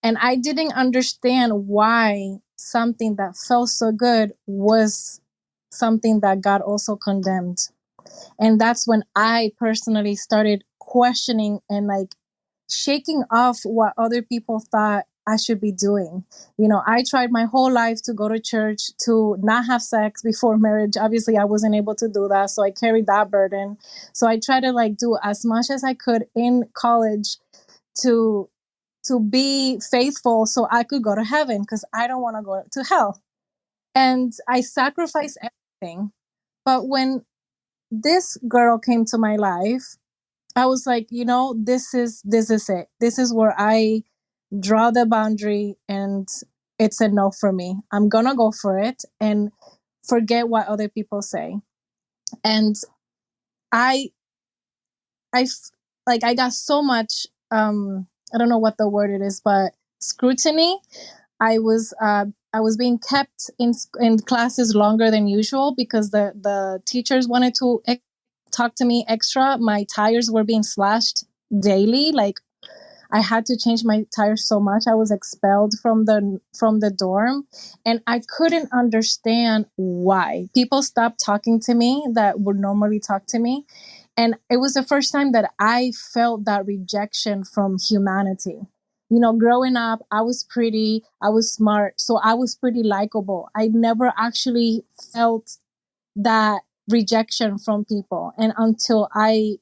And I didn't understand why something that felt so good was something that God also condemned. And that's when I personally started questioning and like shaking off what other people thought I should be doing. I tried my whole life to go to church, to not have sex before marriage. Obviously, I wasn't able to do that, so I carried that burden. So I tried to like do as much as I could in college to be faithful so I could go to heaven, because I don't want to go to hell. And I sacrificed everything. But when this girl came to my life, I was like, this is it. This is where I draw the boundary, and it's a no for me. I'm gonna go for it and forget what other people say. And I like I got so much I don't know what the word it is, but scrutiny. I was being kept in classes longer than usual because the teachers wanted to talk to me extra. My tires were being slashed daily. Like, I had to change my tires so much. I was expelled from the dorm, and I couldn't understand why. People stopped talking to me that would normally talk to me. And it was the first time that I felt that rejection from humanity. Growing up, I was pretty, I was smart, so I was pretty likable. I never actually felt that rejection from people. And until I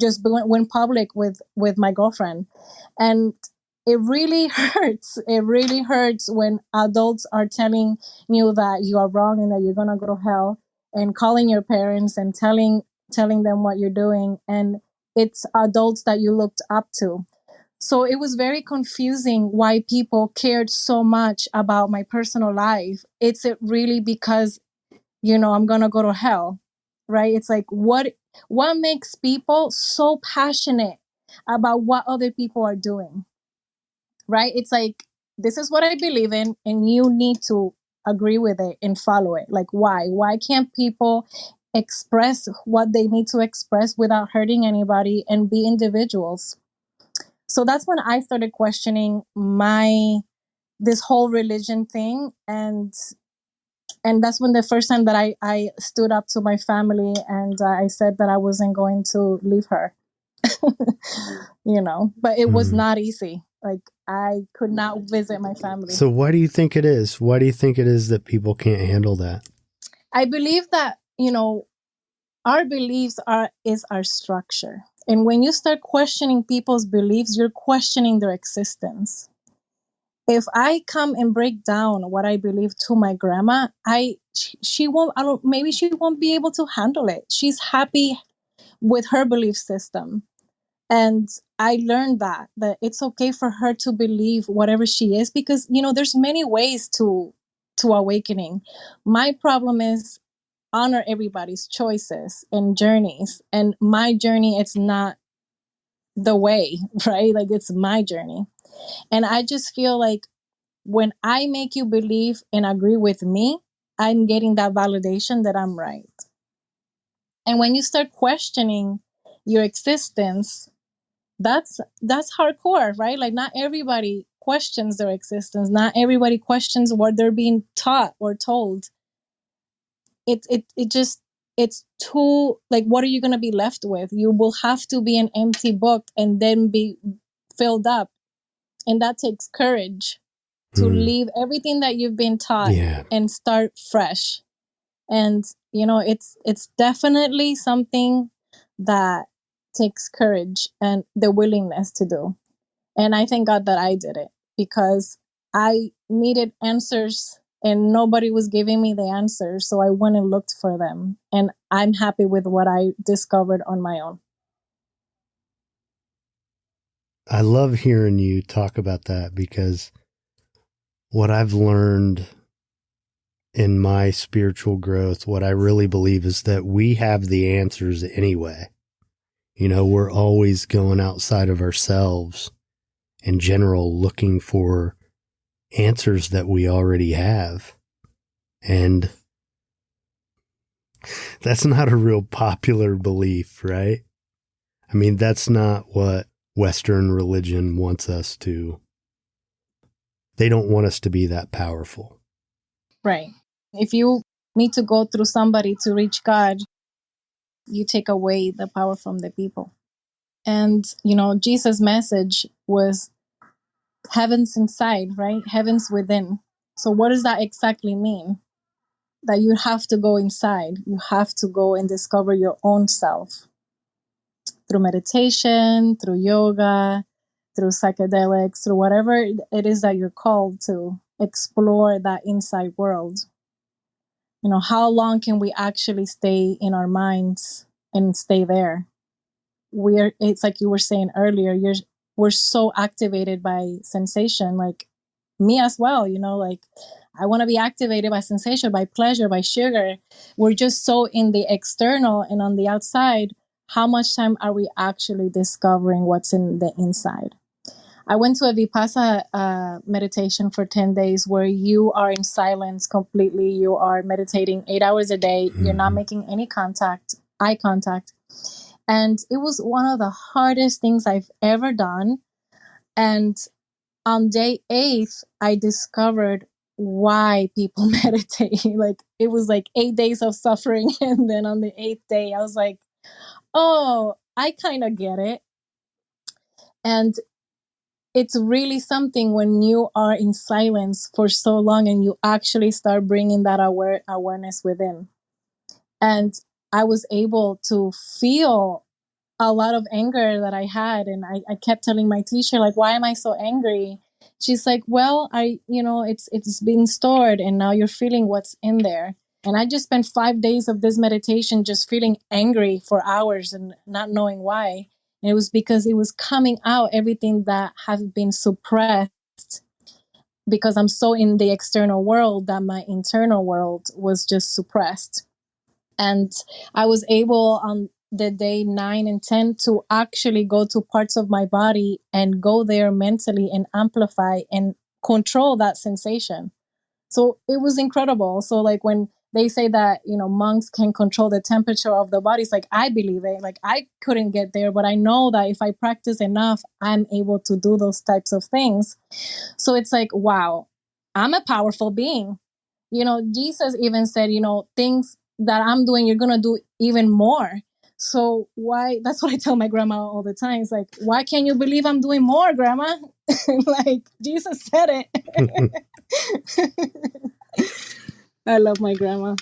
just went public with my girlfriend. And it really hurts. It really hurts when adults are telling you that you are wrong and that you're going to go to hell, and calling your parents and telling them what you're doing. And it's adults that you looked up to. So it was very confusing why people cared so much about my personal life. It's really because, I'm going to go to hell, right? It's like, what makes people so passionate about what other people are doing, right? It's like, this is what I believe in, and you need to agree with it and follow it. Like, why can't people express what they need to express without hurting anybody and be individuals? So that's when I started questioning this whole religion thing. And that's when the first time that I stood up to my family, and I said that I wasn't going to leave her. But it was not easy. Like, I could not visit my family.
So why do you think it is? Why do you think it is that people can't handle that?
I believe that, our beliefs is our structure. And when you start questioning people's beliefs, you're questioning their existence. If I come and break down what I believe to my grandma, she won't, maybe she won't be able to handle it. She's happy with her belief system. And I learned that it's okay for her to believe whatever she is, because, there's many ways to awakening. My problem is honor everybody's choices and journeys. And my journey, it's not the way, right? Like, it's my journey. And I just feel like when I make you believe and agree with me, I'm getting that validation that I'm right. And when you start questioning your existence, that's hardcore, right? Like, not everybody questions their existence. Not everybody questions what they're being taught or told. It's too, like, what are you going to be left with? You will have to be an empty book and then be filled up. And that takes courage to leave everything that you've been taught and start fresh. And, it's definitely something that takes courage and the willingness to do. And I thank God that I did it, because I needed answers and nobody was giving me the answers. So I went and looked for them. And I'm happy with what I discovered on my own.
I love hearing you talk about that, because what I've learned in my spiritual growth, what I really believe is that we have the answers anyway. We're always going outside of ourselves in general, looking for answers that we already have. And that's not a real popular belief, right? I mean, that's not what Western religion wants us to. They don't want us to be that powerful.
Right. If you need to go through somebody to reach God, you take away the power from the people. And, Jesus' message was heaven's inside, right? Heaven's within. So what does that exactly mean? That you have to go inside. You have to go and discover your own self through meditation, through yoga, through psychedelics, through whatever it is that you're called to explore that inside world. You know, how long can we actually stay in our minds and stay there? It's like you were saying earlier, we're so activated by sensation, like me as well, you know, like I want to be activated by sensation, by pleasure, by sugar. We're just so in the external, and on the outside, how much time are we actually discovering what's in the inside? I went to a Vipassana meditation for 10 days where you are in silence completely. You are meditating 8 hours a day. You're not making any eye contact. And it was one of the hardest things I've ever done. And on day 8, I discovered why people meditate. Like, it was like 8 days of suffering. And then on the 8th day, I was like, oh, I kind of get it. And it's really something when you are in silence for so long and you actually start bringing that awareness within. And I was able to feel a lot of anger that I had. And I kept telling my teacher, like, why am I so angry? She's like, well, it's been stored and now you're feeling what's in there. And I just spent 5 days of this meditation just feeling angry for hours and not knowing why. And it was because it was coming out, everything that has been suppressed, because I'm so in the external world that my internal world was just suppressed. And I was able on the day 9 and 10 to actually go to parts of my body and go there mentally and amplify and control that sensation. So it was incredible. So like when they say that, you know, monks can control the temperature of the body, it's like, I believe it. Like, I couldn't get there, but I know that if I practice enough, I'm able to do those types of things. So it's like, wow, I'm a powerful being. You know, Jesus even said, you know, things that I'm doing, you're going to do even more. So why? That's what I tell my grandma all the time. It's like, why can't you believe I'm doing more, grandma? Like, Jesus said it. I love my grandma.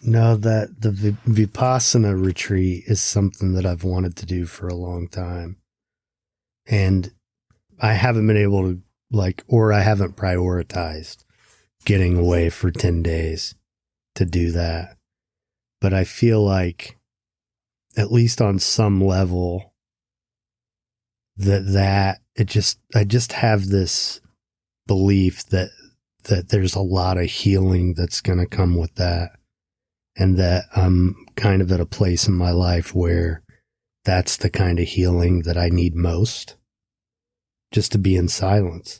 No, that the Vipassana retreat is something that I've wanted to do for a long time. And I haven't been able to, or I haven't prioritized getting away for 10 days to do that. But I feel like, at least on some level, I just have this belief that there's a lot of healing that's going to come with that. And that I'm kind of at a place in my life where that's the kind of healing that I need most. Just to be in silence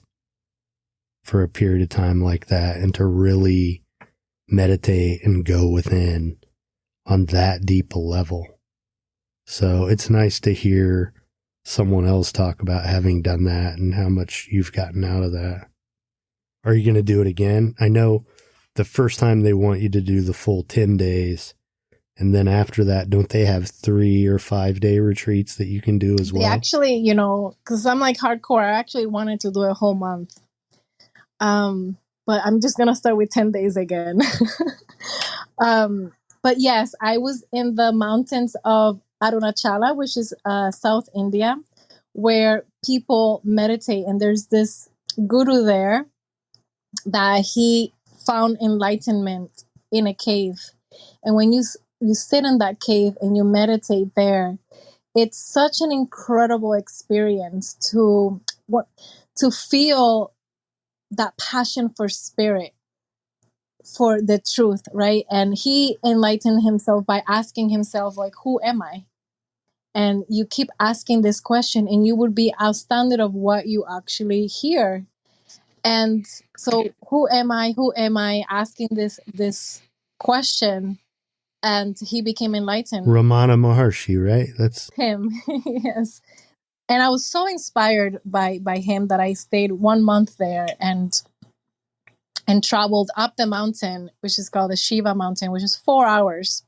for a period of time like that and to really meditate and go within on that deep a level. So it's nice to hear someone else talk about having done that and how much you've gotten out of that. Are you going to do it again? I know the first time they want you to do the full 10 days. And then after that, don't they have 3 or 5 day retreats that you can do as well?
They actually, you know, because I'm like hardcore, I actually wanted to do a whole month. But I'm just going to start with 10 days again. But yes, I was in the mountains of Arunachala, which is South India, where people meditate. And there's this guru there that he found enlightenment in a cave. And when you sit in that cave and you meditate there, it's such an incredible experience to feel that passion for spirit, for the truth, right? And he enlightened himself by asking himself, like, who am I? And you keep asking this question and you would be astounded of what you actually hear. And so who am I? Who am I? Asking this question, and he became enlightened.
Ramana Maharshi, right? That's
him. Yes. And I was so inspired by him that I stayed 1 month there and traveled up the mountain, which is called the Shiva Mountain, which is 4 hours.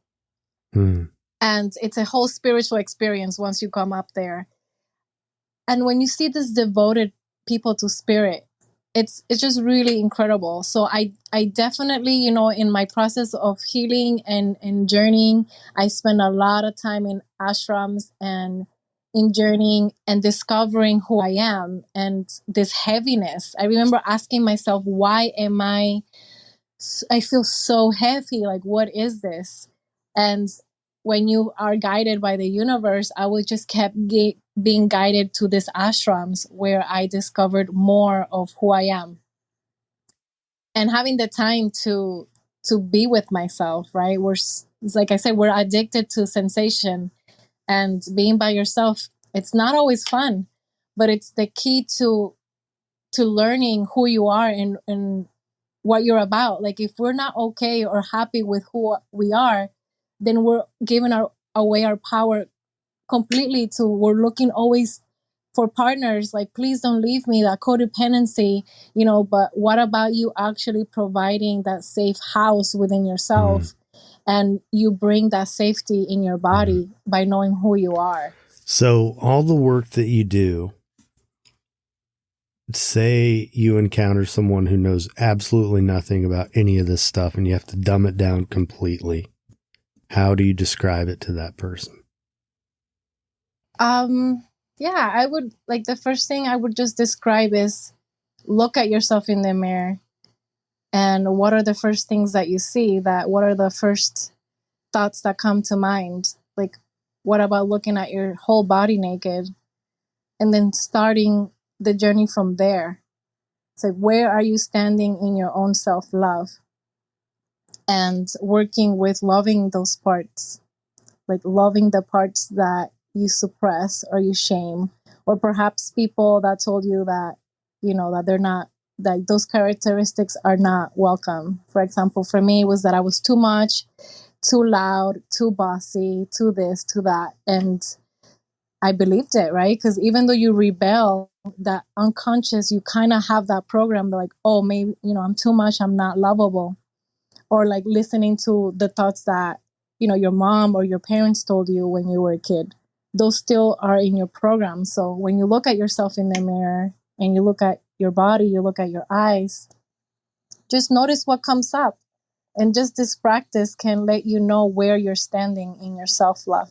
And it's a whole spiritual experience once you come up there. And when you see this devoted people to spirit, it's just really incredible. So I definitely, you know, in my process of healing and journeying, I spend a lot of time in ashrams and in journeying and discovering who I am and this heaviness. I remember asking myself, why am I feel so heavy? Like, what is this? And when you are guided by the universe, I would just kept being guided to these ashrams where I discovered more of who I am and having the time to be with myself. Right? It's like I said, we're addicted to sensation, and being by yourself, it's not always fun, but it's the key to learning who you are and what you're about. Like, if we're not okay or happy with who we are, then we're giving away our power completely to, we're looking always for partners, like, please don't leave me, that codependency, you know. But what about you actually providing that safe house within yourself, and you bring that safety in your body by knowing who you are?
So all the work that you do, say you encounter someone who knows absolutely nothing about any of this stuff and you have to dumb it down completely. How do you describe it to that person?
Yeah, I would, like, the first thing I would just describe is look at yourself in the mirror, and what are the first things that you see, what are the first thoughts that come to mind? Like, what about looking at your whole body naked and then starting the journey from there? It's like, where are you standing in your own self-love, and working with loving those parts, like loving the parts that you suppress or you shame, or perhaps people that told you that, you know, that they're not, that those characteristics are not welcome. For example, for me, it was that I was too much, too loud, too bossy, too this, too that. And I believed it, right? Because even though you rebel, that unconscious, you kind of have that program, like, oh, maybe, you know, I'm too much, I'm not lovable. Or like listening to the thoughts that, you know, your mom or your parents told you when you were a kid. Those still are in your program. So when you look at yourself in the mirror and you look at your body, you look at your eyes, just notice what comes up. And just this practice can let you know where you're standing in your self-love.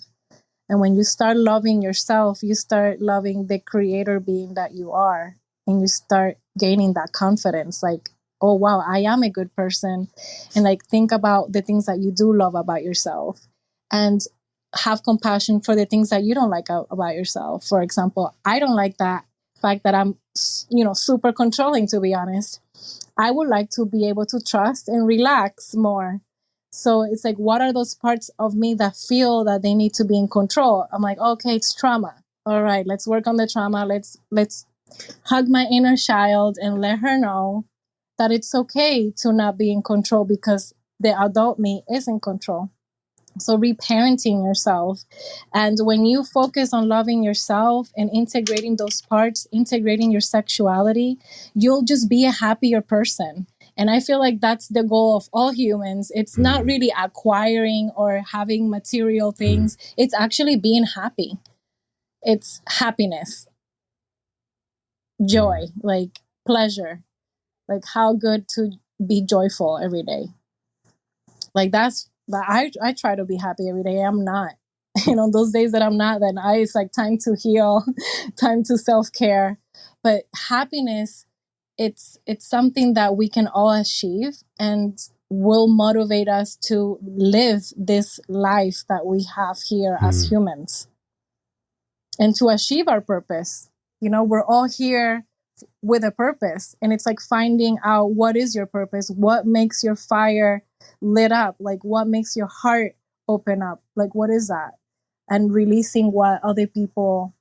And when you start loving yourself, you start loving the creator being that you are. And you start gaining that confidence, like, oh, wow, I am a good person. And like, think about the things that you do love about yourself, and have compassion for the things that you don't like about yourself. For example, I don't like that fact that I'm, you know, super controlling, to be honest. I would like to be able to trust and relax more. So it's like, what are those parts of me that feel that they need to be in control? I'm like, okay, it's trauma. All right, let's work on the trauma. Let's hug my inner child and let her know that it's okay to not be in control, because the adult me is in control. So reparenting yourself. And when you focus on loving yourself and integrating those parts, integrating your sexuality, you'll just be a happier person. And I feel like that's the goal of all humans. It's not really acquiring or having material things. It's actually being happy. It's happiness, joy, like pleasure, like how good to be joyful every day. Like I try to be happy every day. I'm not. You know, those days that I'm not, then it's like time to heal, time to self-care. But happiness, it's something that we can all achieve and will motivate us to live this life that we have here as humans and to achieve our purpose. You know, we're all here with a purpose, and it's like finding out, what is your purpose? What makes your fire lit up? Like, what makes your heart open up? Like, what is that? And releasing what other people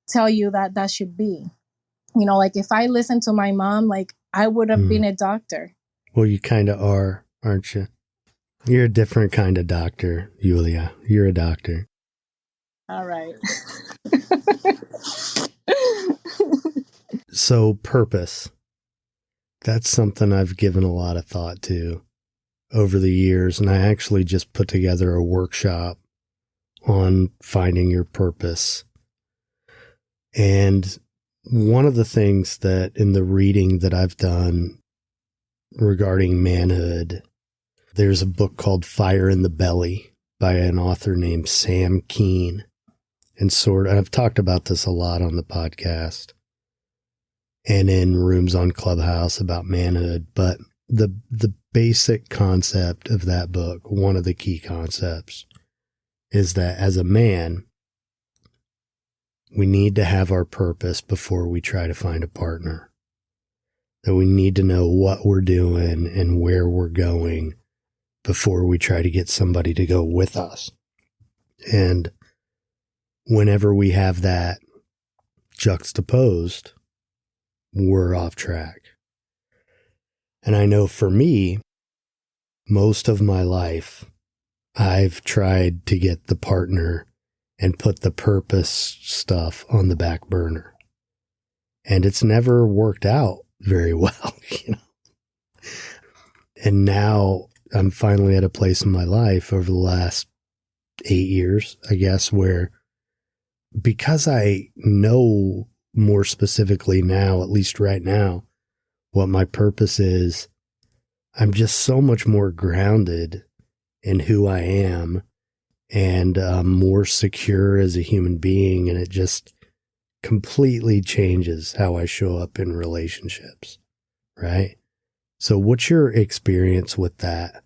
tell you that should be. You know, like, if I listened to my mom, like, I would have been a doctor.
Well, you kind of are, aren't you? You're a different kind of doctor, Yulia. You're a doctor.
All right.
So purpose, that's something I've given a lot of thought to over the years. And I actually just put together a workshop on finding your purpose. And one of the things that in the reading that I've done regarding manhood, there's a book called Fire in the Belly by an author named Sam Keen. And I've talked about this a lot on the podcast and in rooms on Clubhouse about manhood, but the basic concept of that book, one of the key concepts, is that as a man, we need to have our purpose before we try to find a partner. That we need to know what we're doing and where we're going before we try to get somebody to go with us. And whenever we have that juxtaposed, we're off track. And I know for me, most of my life, I've tried to get the partner and put the purpose stuff on the back burner. And it's never worked out very well, you know. And now I'm finally at a place in my life over the last 8 years, I guess, where because I know more specifically now, at least right now, what my purpose is, I'm just so much more grounded in who I am and more secure as a human being. And it just completely changes how I show up in relationships, right? So what's your experience with that,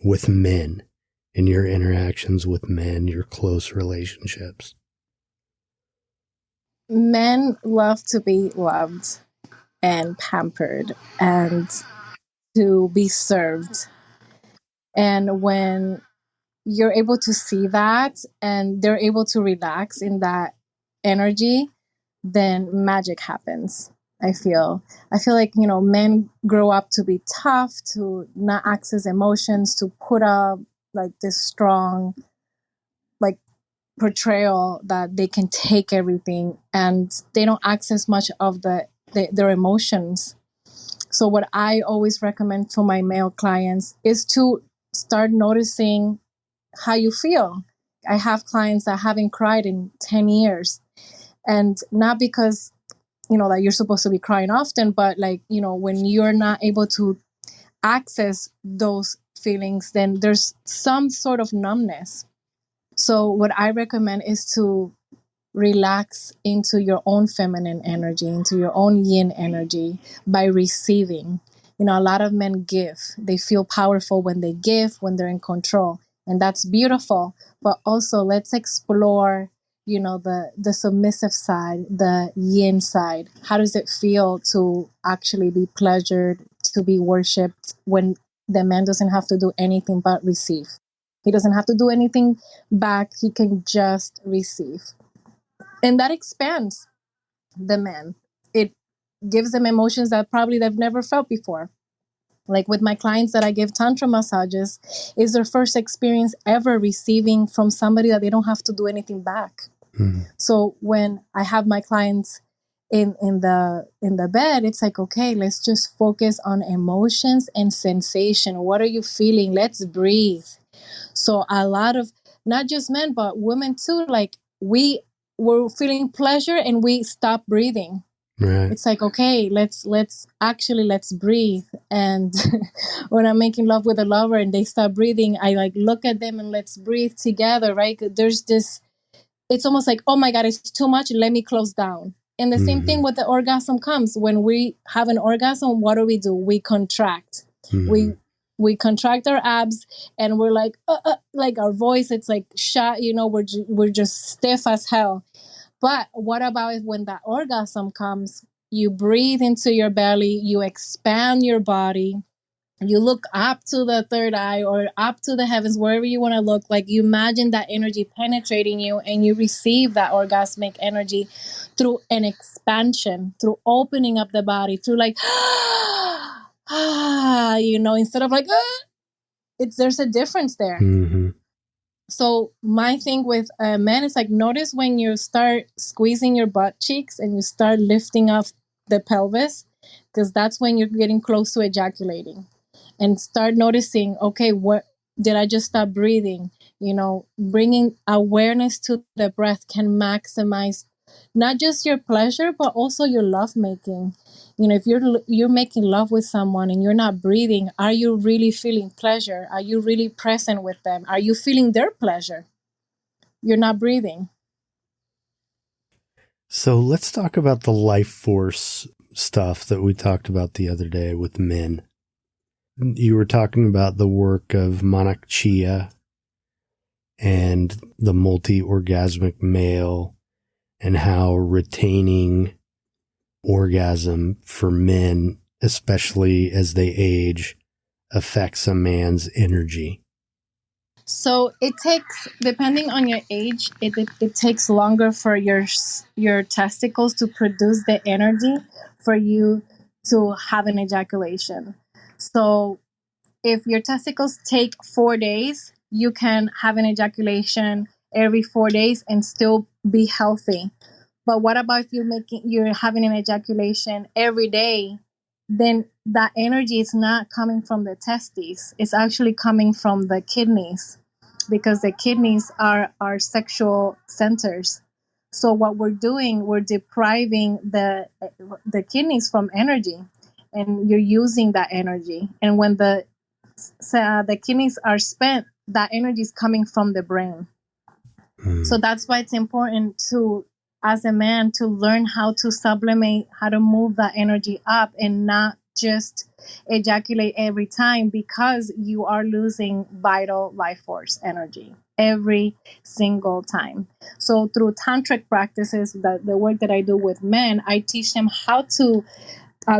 with men, in your interactions with men, your close relationships?
Men love to be loved and pampered and to be served. And when you're able to see that and they're able to relax in that energy, then magic happens. I feel like, you know, men grow up to be tough, to not access emotions, to put up like this strong, like, portrayal that they can take everything, and they don't access much of their emotions. So what I always recommend to my male clients is to start noticing how you feel. I have clients that haven't cried in 10 years, and not because, you know, that you're supposed to be crying often, but like, you know, when you're not able to access those feelings, then there's some sort of numbness. So what I recommend is to relax into your own feminine energy, into your own yin energy by receiving. You know, a lot of men give. They feel powerful when they give, when they're in control. And that's beautiful. But also let's explore, you know, the submissive side, the yin side. How does it feel to actually be pleasured, to be worshipped when the man doesn't have to do anything but receive? He doesn't have to do anything back. He can just receive. And that expands the man. It gives them emotions that probably they've never felt before. Like with my clients that I give tantra massages, is their first experience ever receiving from somebody that they don't have to do anything back. Mm-hmm. So when I have my clients in the bed, it's like, okay, let's just focus on emotions and sensation. What are you feeling? Let's breathe. So a lot of, not just men, but women too, like we're feeling pleasure and we stop breathing. Right. It's like, okay, let's breathe. And when I'm making love with a lover and they stop breathing, I like look at them and let's breathe together, right? There's this, it's almost like, oh my God, it's too much. Let me close down. And the same thing with the orgasm comes. When we have an orgasm, what do? We contract. Mm-hmm. We contract our abs and we're like our voice, it's like shut, you know, we're just stiff as hell. But what about when that orgasm comes? You breathe into your belly, you expand your body, you look up to the third eye or up to the heavens, wherever you want to look, like you imagine that energy penetrating you and you receive that orgasmic energy through an expansion, through opening up the body, through like, you know, instead of like, there's a difference there. Mm-hmm. So my thing with men is like, notice when you start squeezing your butt cheeks and you start lifting up the pelvis, because that's when you're getting close to ejaculating. And start noticing, okay, what did I just stop breathing? You know, bringing awareness to the breath can maximize not just your pleasure, but also your love making. If you're making love with someone and you're not breathing, are you really feeling pleasure? Are you really present with them? Are you feeling their pleasure? You're not breathing.
So let's talk about the life force stuff that we talked about the other day with men. You were talking about the work of Manak Chia and the multi-orgasmic male and how retaining orgasm for men, especially as they age, affects a man's energy.
So it takes, depending on your age, it takes longer for your testicles to produce the energy for you to have an ejaculation. So if your testicles take 4 days, you can have an ejaculation every 4 days and still be healthy. But what about if you're having an ejaculation every day? Then that energy is not coming from the testes. It's actually coming from the kidneys, because the kidneys are our sexual centers. So what we're doing, we're depriving the kidneys from energy, and you're using that energy. And when the kidneys are spent, that energy is coming from the brain. So that's why it's important to, as a man, to learn how to sublimate, how to move that energy up and not just ejaculate every time, because you are losing vital life force energy every single time. So through tantric practices, the work that I do with men, I teach them how to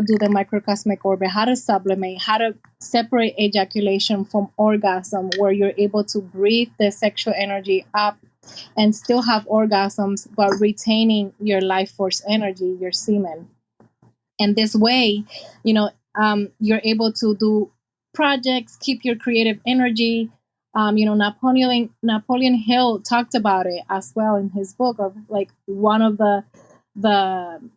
do the microcosmic orbit, how to sublimate, how to separate ejaculation from orgasm, where you're able to breathe the sexual energy up and still have orgasms, but retaining your life force energy, your semen. And this way, you're able to do projects, keep your creative energy. Napoleon Hill talked about it as well in his book, of like one of the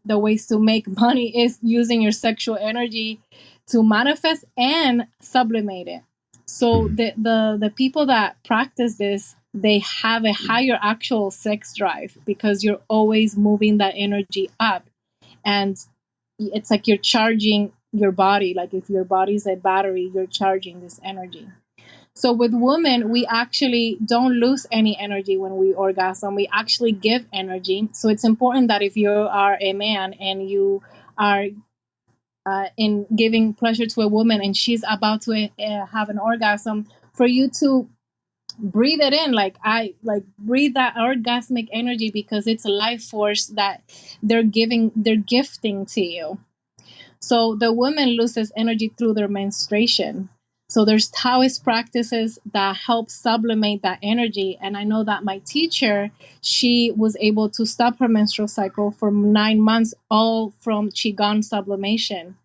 ways to make money is using your sexual energy to manifest and sublimate it. So the people that practice this, they have a higher actual sex drive, because you're always moving that energy up. And it's like you're charging your body. Like if your body's a battery, you're charging this energy. So with women, we actually don't lose any energy when we orgasm. We actually give energy. So it's important that if you are a man and you are in giving pleasure to a woman and she's about to have an orgasm, for you to breathe it in, breathe that orgasmic energy, because it's a life force that they're gifting to you. So the woman loses energy through their menstruation. So there's Taoist practices that help sublimate that energy. And I know that my teacher, she was able to stop her menstrual cycle for 9 months, all from Qigong sublimation.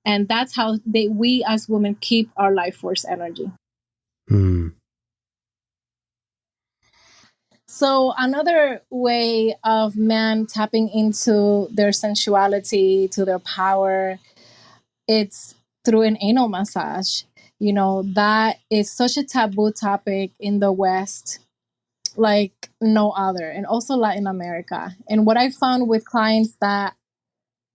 And that's how we as women keep our life force energy. So another way of men tapping into their sensuality, to their power, it's through an anal massage. That is such a taboo topic in the West, like no other, and also Latin America. And what I found with clients that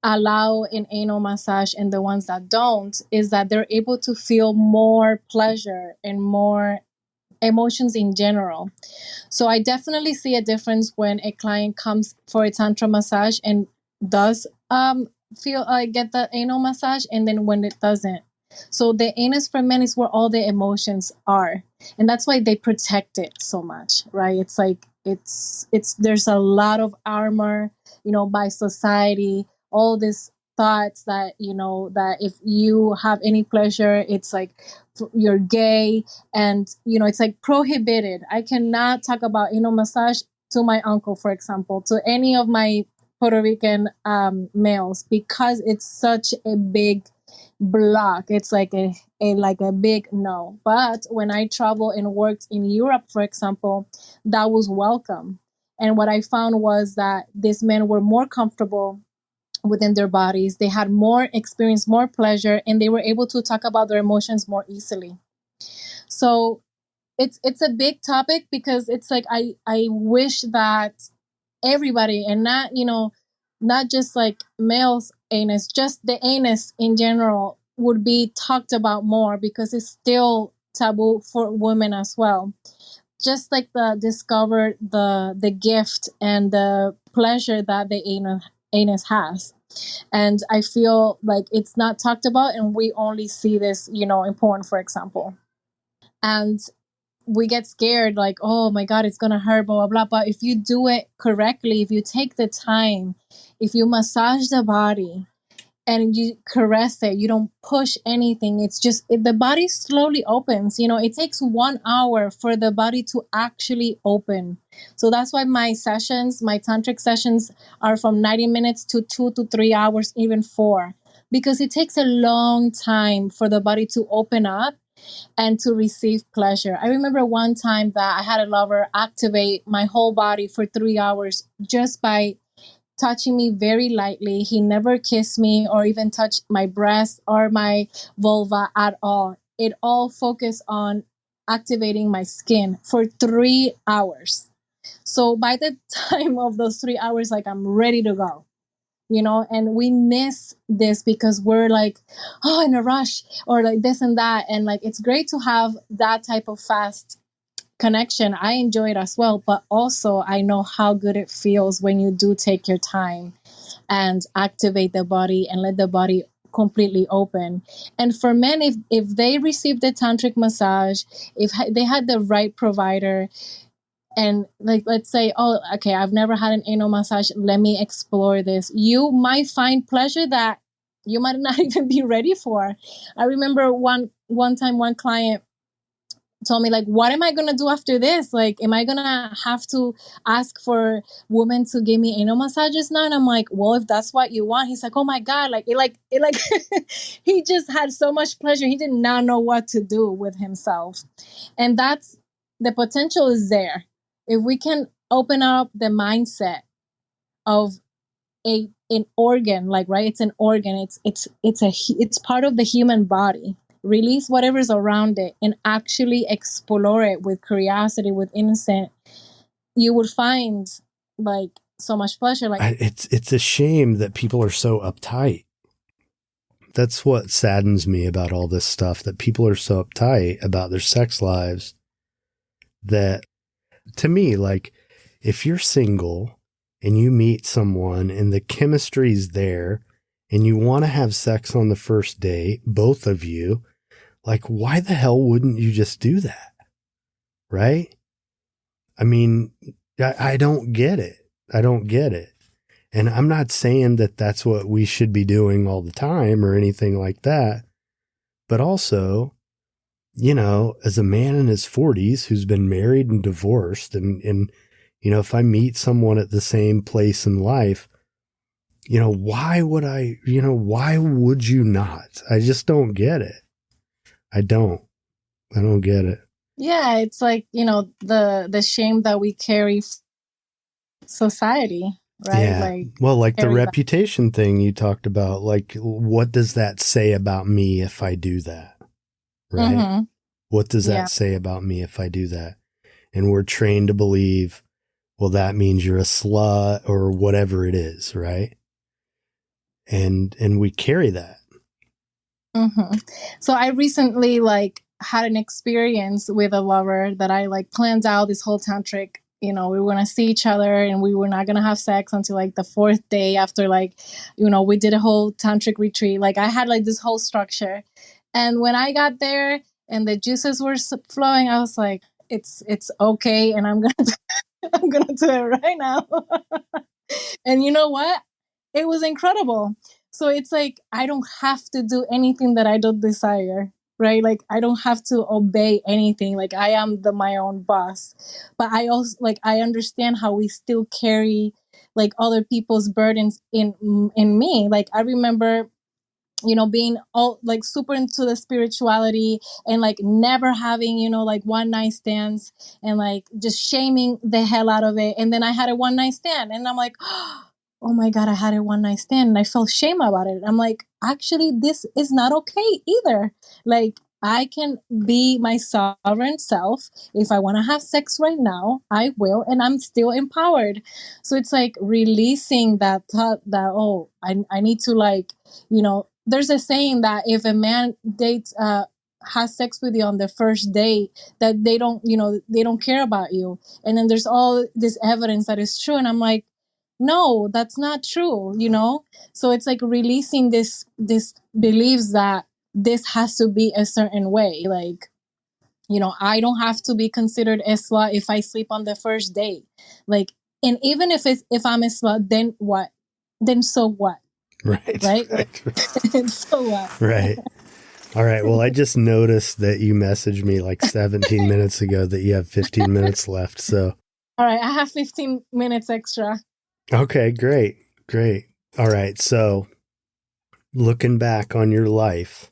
allow an anal massage and the ones that don't, is that they're able to feel more pleasure and more emotions in general. So I definitely see a difference when a client comes for a tantra massage and does feel get the anal massage, and then when it doesn't. So the anus for men is where all the emotions are, and that's why they protect it so much, right? It's like it's there's a lot of armor, by society, all these thoughts that that if you have any pleasure, it's like you're gay, and it's like prohibited. I cannot talk about anal massage to my uncle, for example, to any of my Puerto Rican males, because it's such a big block. It's like a big no. But when I traveled and worked in Europe, for example, that was welcome. And what I found was that these men were more comfortable within their bodies. They had more experience, more pleasure, and they were able to talk about their emotions more easily. So it's a big topic, because it's like I wish that everybody, and not, not just like males anus, just the anus in general would be talked about more, because it's still taboo for women as well. Just like the discover the gift and the pleasure that the anus has. And I feel like it's not talked about, and we only see this, in porn, for example. And we get scared, like, oh my God, it's gonna hurt, blah, blah, blah. But if you do it correctly, if you take the time, if you massage the body and you caress it, you don't push anything, it's just, the body slowly opens. It takes 1 hour for the body to actually open. So that's why my tantric sessions are from 90 minutes to 2 to 3 hours, even 4, because it takes a long time for the body to open up and to receive pleasure. I remember one time that I had a lover activate my whole body for 3 hours just by touching me very lightly. He never kissed me or even touched my breast or my vulva at all. It all focused on activating my skin for 3 hours. So by the time of those 3 hours, like, I'm ready to go. And we miss this because we're like, oh, in a rush, or like this and that. And like, it's great to have that type of fast connection. I enjoy it as well. But also, I know how good it feels when you do take your time and activate the body and let the body completely open. And for men, if they receive the tantric massage, if they had the right provider, and like, let's say, oh, okay, I've never had an anal massage, let me explore this, you might find pleasure that you might not even be ready for. I remember one time one client told me, like, what am I gonna do after this? Like, am I gonna have to ask for women to give me anal massages now? And I'm like, well, if that's what you want. He's like, oh my God, he just had so much pleasure. He did not know what to do with himself. And that's, the potential is there. If we can open up the mindset of an organ, like, right, it's an organ, it's part of the human body. Release whatever's around it and actually explore it with curiosity, with innocence, you would find like so much pleasure. Like,
it's a shame that people are so uptight. That's what saddens me about all this stuff, that people are so uptight about their sex lives, that, to me, like, if you're single and you meet someone and the chemistry's there and you want to have sex on the first date, both of you, like, why the hell wouldn't you just do that? Right? I mean, I don't get it. I don't get it. And I'm not saying that that's what we should be doing all the time or anything like that. But also, as a man in his 40s who's been married and divorced, and if I meet someone at the same place in life, why would you not? I just don't get it. I don't get it.
Yeah, it's like, the shame that we carry society, right?
Yeah. Like the reputation thing you talked about, like, what does that say about me if I do that? Right? Mm-hmm. What does that say about me if I do that? And we're trained to believe, well, that means you're a slut or whatever it is, right? And we carry that.
Mm-hmm. So I recently had an experience with a lover that I planned out this whole tantric. We were going to see each other and we were not going to have sex until the 4th day after we did a whole tantric retreat. I had this whole structure. And when I got there and the juices were flowing, I was like, it's okay. And I'm going to do it right now. And you know what? It was incredible. So it's I don't have to do anything that I don't desire, right? I don't have to obey anything. I am my own boss. But I also, I understand how we still carry, other people's burdens in me. I remember, being all super into the spirituality and never having, one night stands and just shaming the hell out of it. And then I had a one night stand and I'm like, oh my God, I had a one night stand and I felt shame about it. I'm like, actually, this is not okay either. I can be my sovereign self. If I want to have sex right now, I will, and I'm still empowered. So it's like releasing that thought that, oh, I need to, like, there's a saying that if a man dates, has sex with you on the first date, that they don't care about you. And then there's all this evidence that is true. And I'm like, no, that's not true. So it's like releasing this beliefs that this has to be a certain way. Like, I don't have to be considered a slut if I sleep on the first date. Like, and even if I'm a slut, then what? Then so what?
Right.
Right?
Right.
So what?
Right. All right. Well, I just noticed that you messaged me like 17 minutes ago that you have 15 minutes left. So,
all right, I have 15 minutes extra.
Okay, great. Great. All right. So, looking back on your life,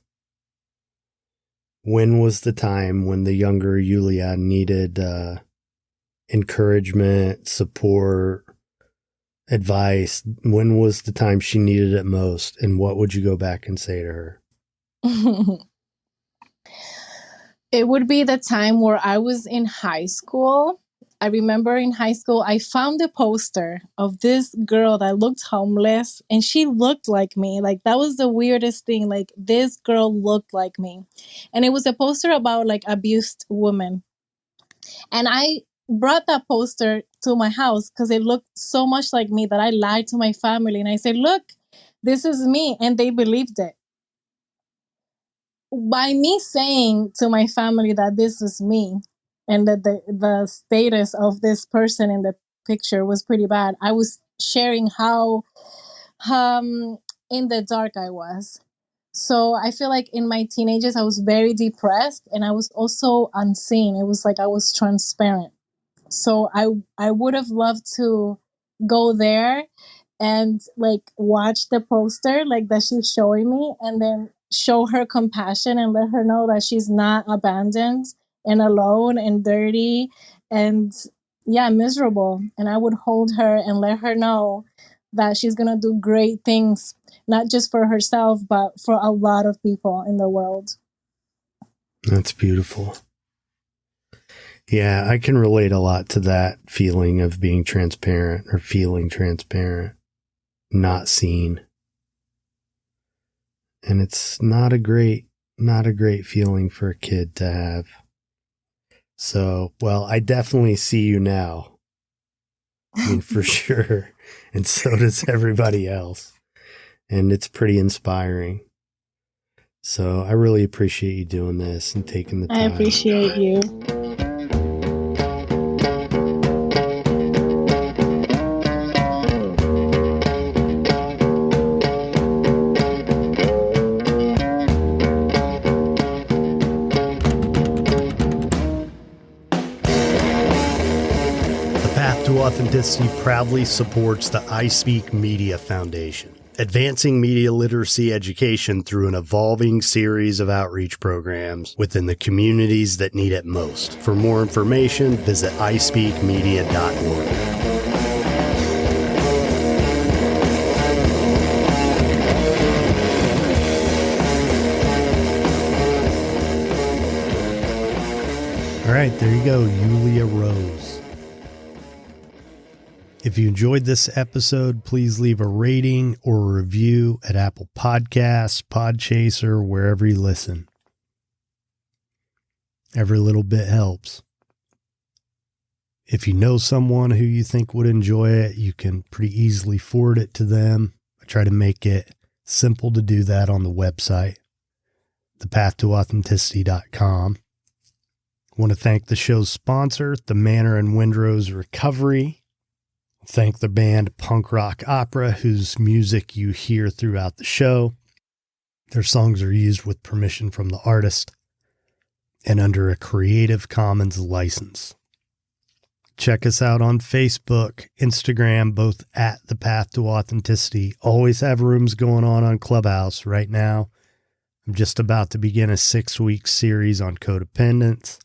when was the time when the younger Yulia needed encouragement, support, advice? When was the time she needed it most? And what would you go back and say to her?
It would be the time where I was in high school. I remember in high school, I found a poster of this girl that looked homeless, and she looked like me. Like, that was the weirdest thing. Like, this girl looked like me. And it was a poster about, like, abused women. And I brought that poster to my house because it looked so much like me that I lied to my family. And I said, look, this is me. And they believed it. By me saying to my family that this was me and that the status of this person in the picture was pretty bad, I was sharing how in the dark I was. So I feel like in my teenagers, I was very depressed, and I was also unseen. It was like I was transparent. So I would have loved to go there and, like, watch the poster like that she's showing me, and then show her compassion and let her know that she's not abandoned and alone and dirty and, yeah, miserable. And I would hold her and let her know that she's gonna do great things, not just for herself, but for a lot of people in the world.
That's beautiful. Yeah, I can relate a lot to that feeling of being transparent or feeling transparent, not seen. And it's not a great feeling for a kid to have. So, well, I definitely see you now. I mean, for sure. And so does everybody else. And it's pretty inspiring. So I really appreciate you doing this and taking the time.
I appreciate you.
Authenticity proudly supports the I Speak Media Foundation, advancing media literacy education through an evolving series of outreach programs within the communities that need it most. For more information, visit ispeakmedia.org. All right, there you go, Yulia Rose. If you enjoyed this episode, please leave a rating or a review at Apple Podcasts, Podchaser, wherever you listen. Every little bit helps. If you know someone who you think would enjoy it, you can pretty easily forward it to them. I try to make it simple to do that on the website, thepathtooauthenticity.com. I want to thank the show's sponsor, the Manor and Windrose Recovery. Thank the band Punk Rock Opera, whose music you hear throughout the show. Their songs are used with permission from the artist and under a Creative Commons license. Check us out on Facebook, Instagram, both at The Path to Authenticity. Always have rooms going on Clubhouse. Right now, I'm just about to begin a 6-week series on codependence.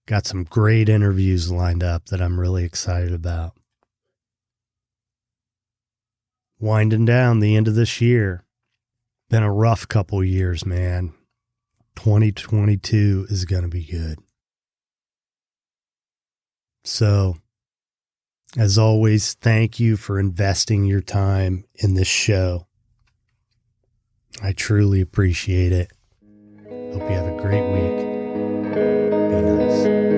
Got some great interviews lined up that I'm really excited about. Winding down the end of this year. Been a rough couple years, man. 2022 is going to be good. So, as always, thank you for investing your time in this show. I truly appreciate it. Hope you have a great week. Be nice.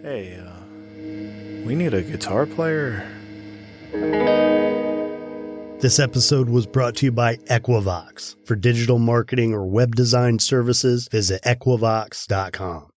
Hey, we need a guitar player.
This episode was brought to you by Equivox. For digital marketing or web design services, visit equivox.com.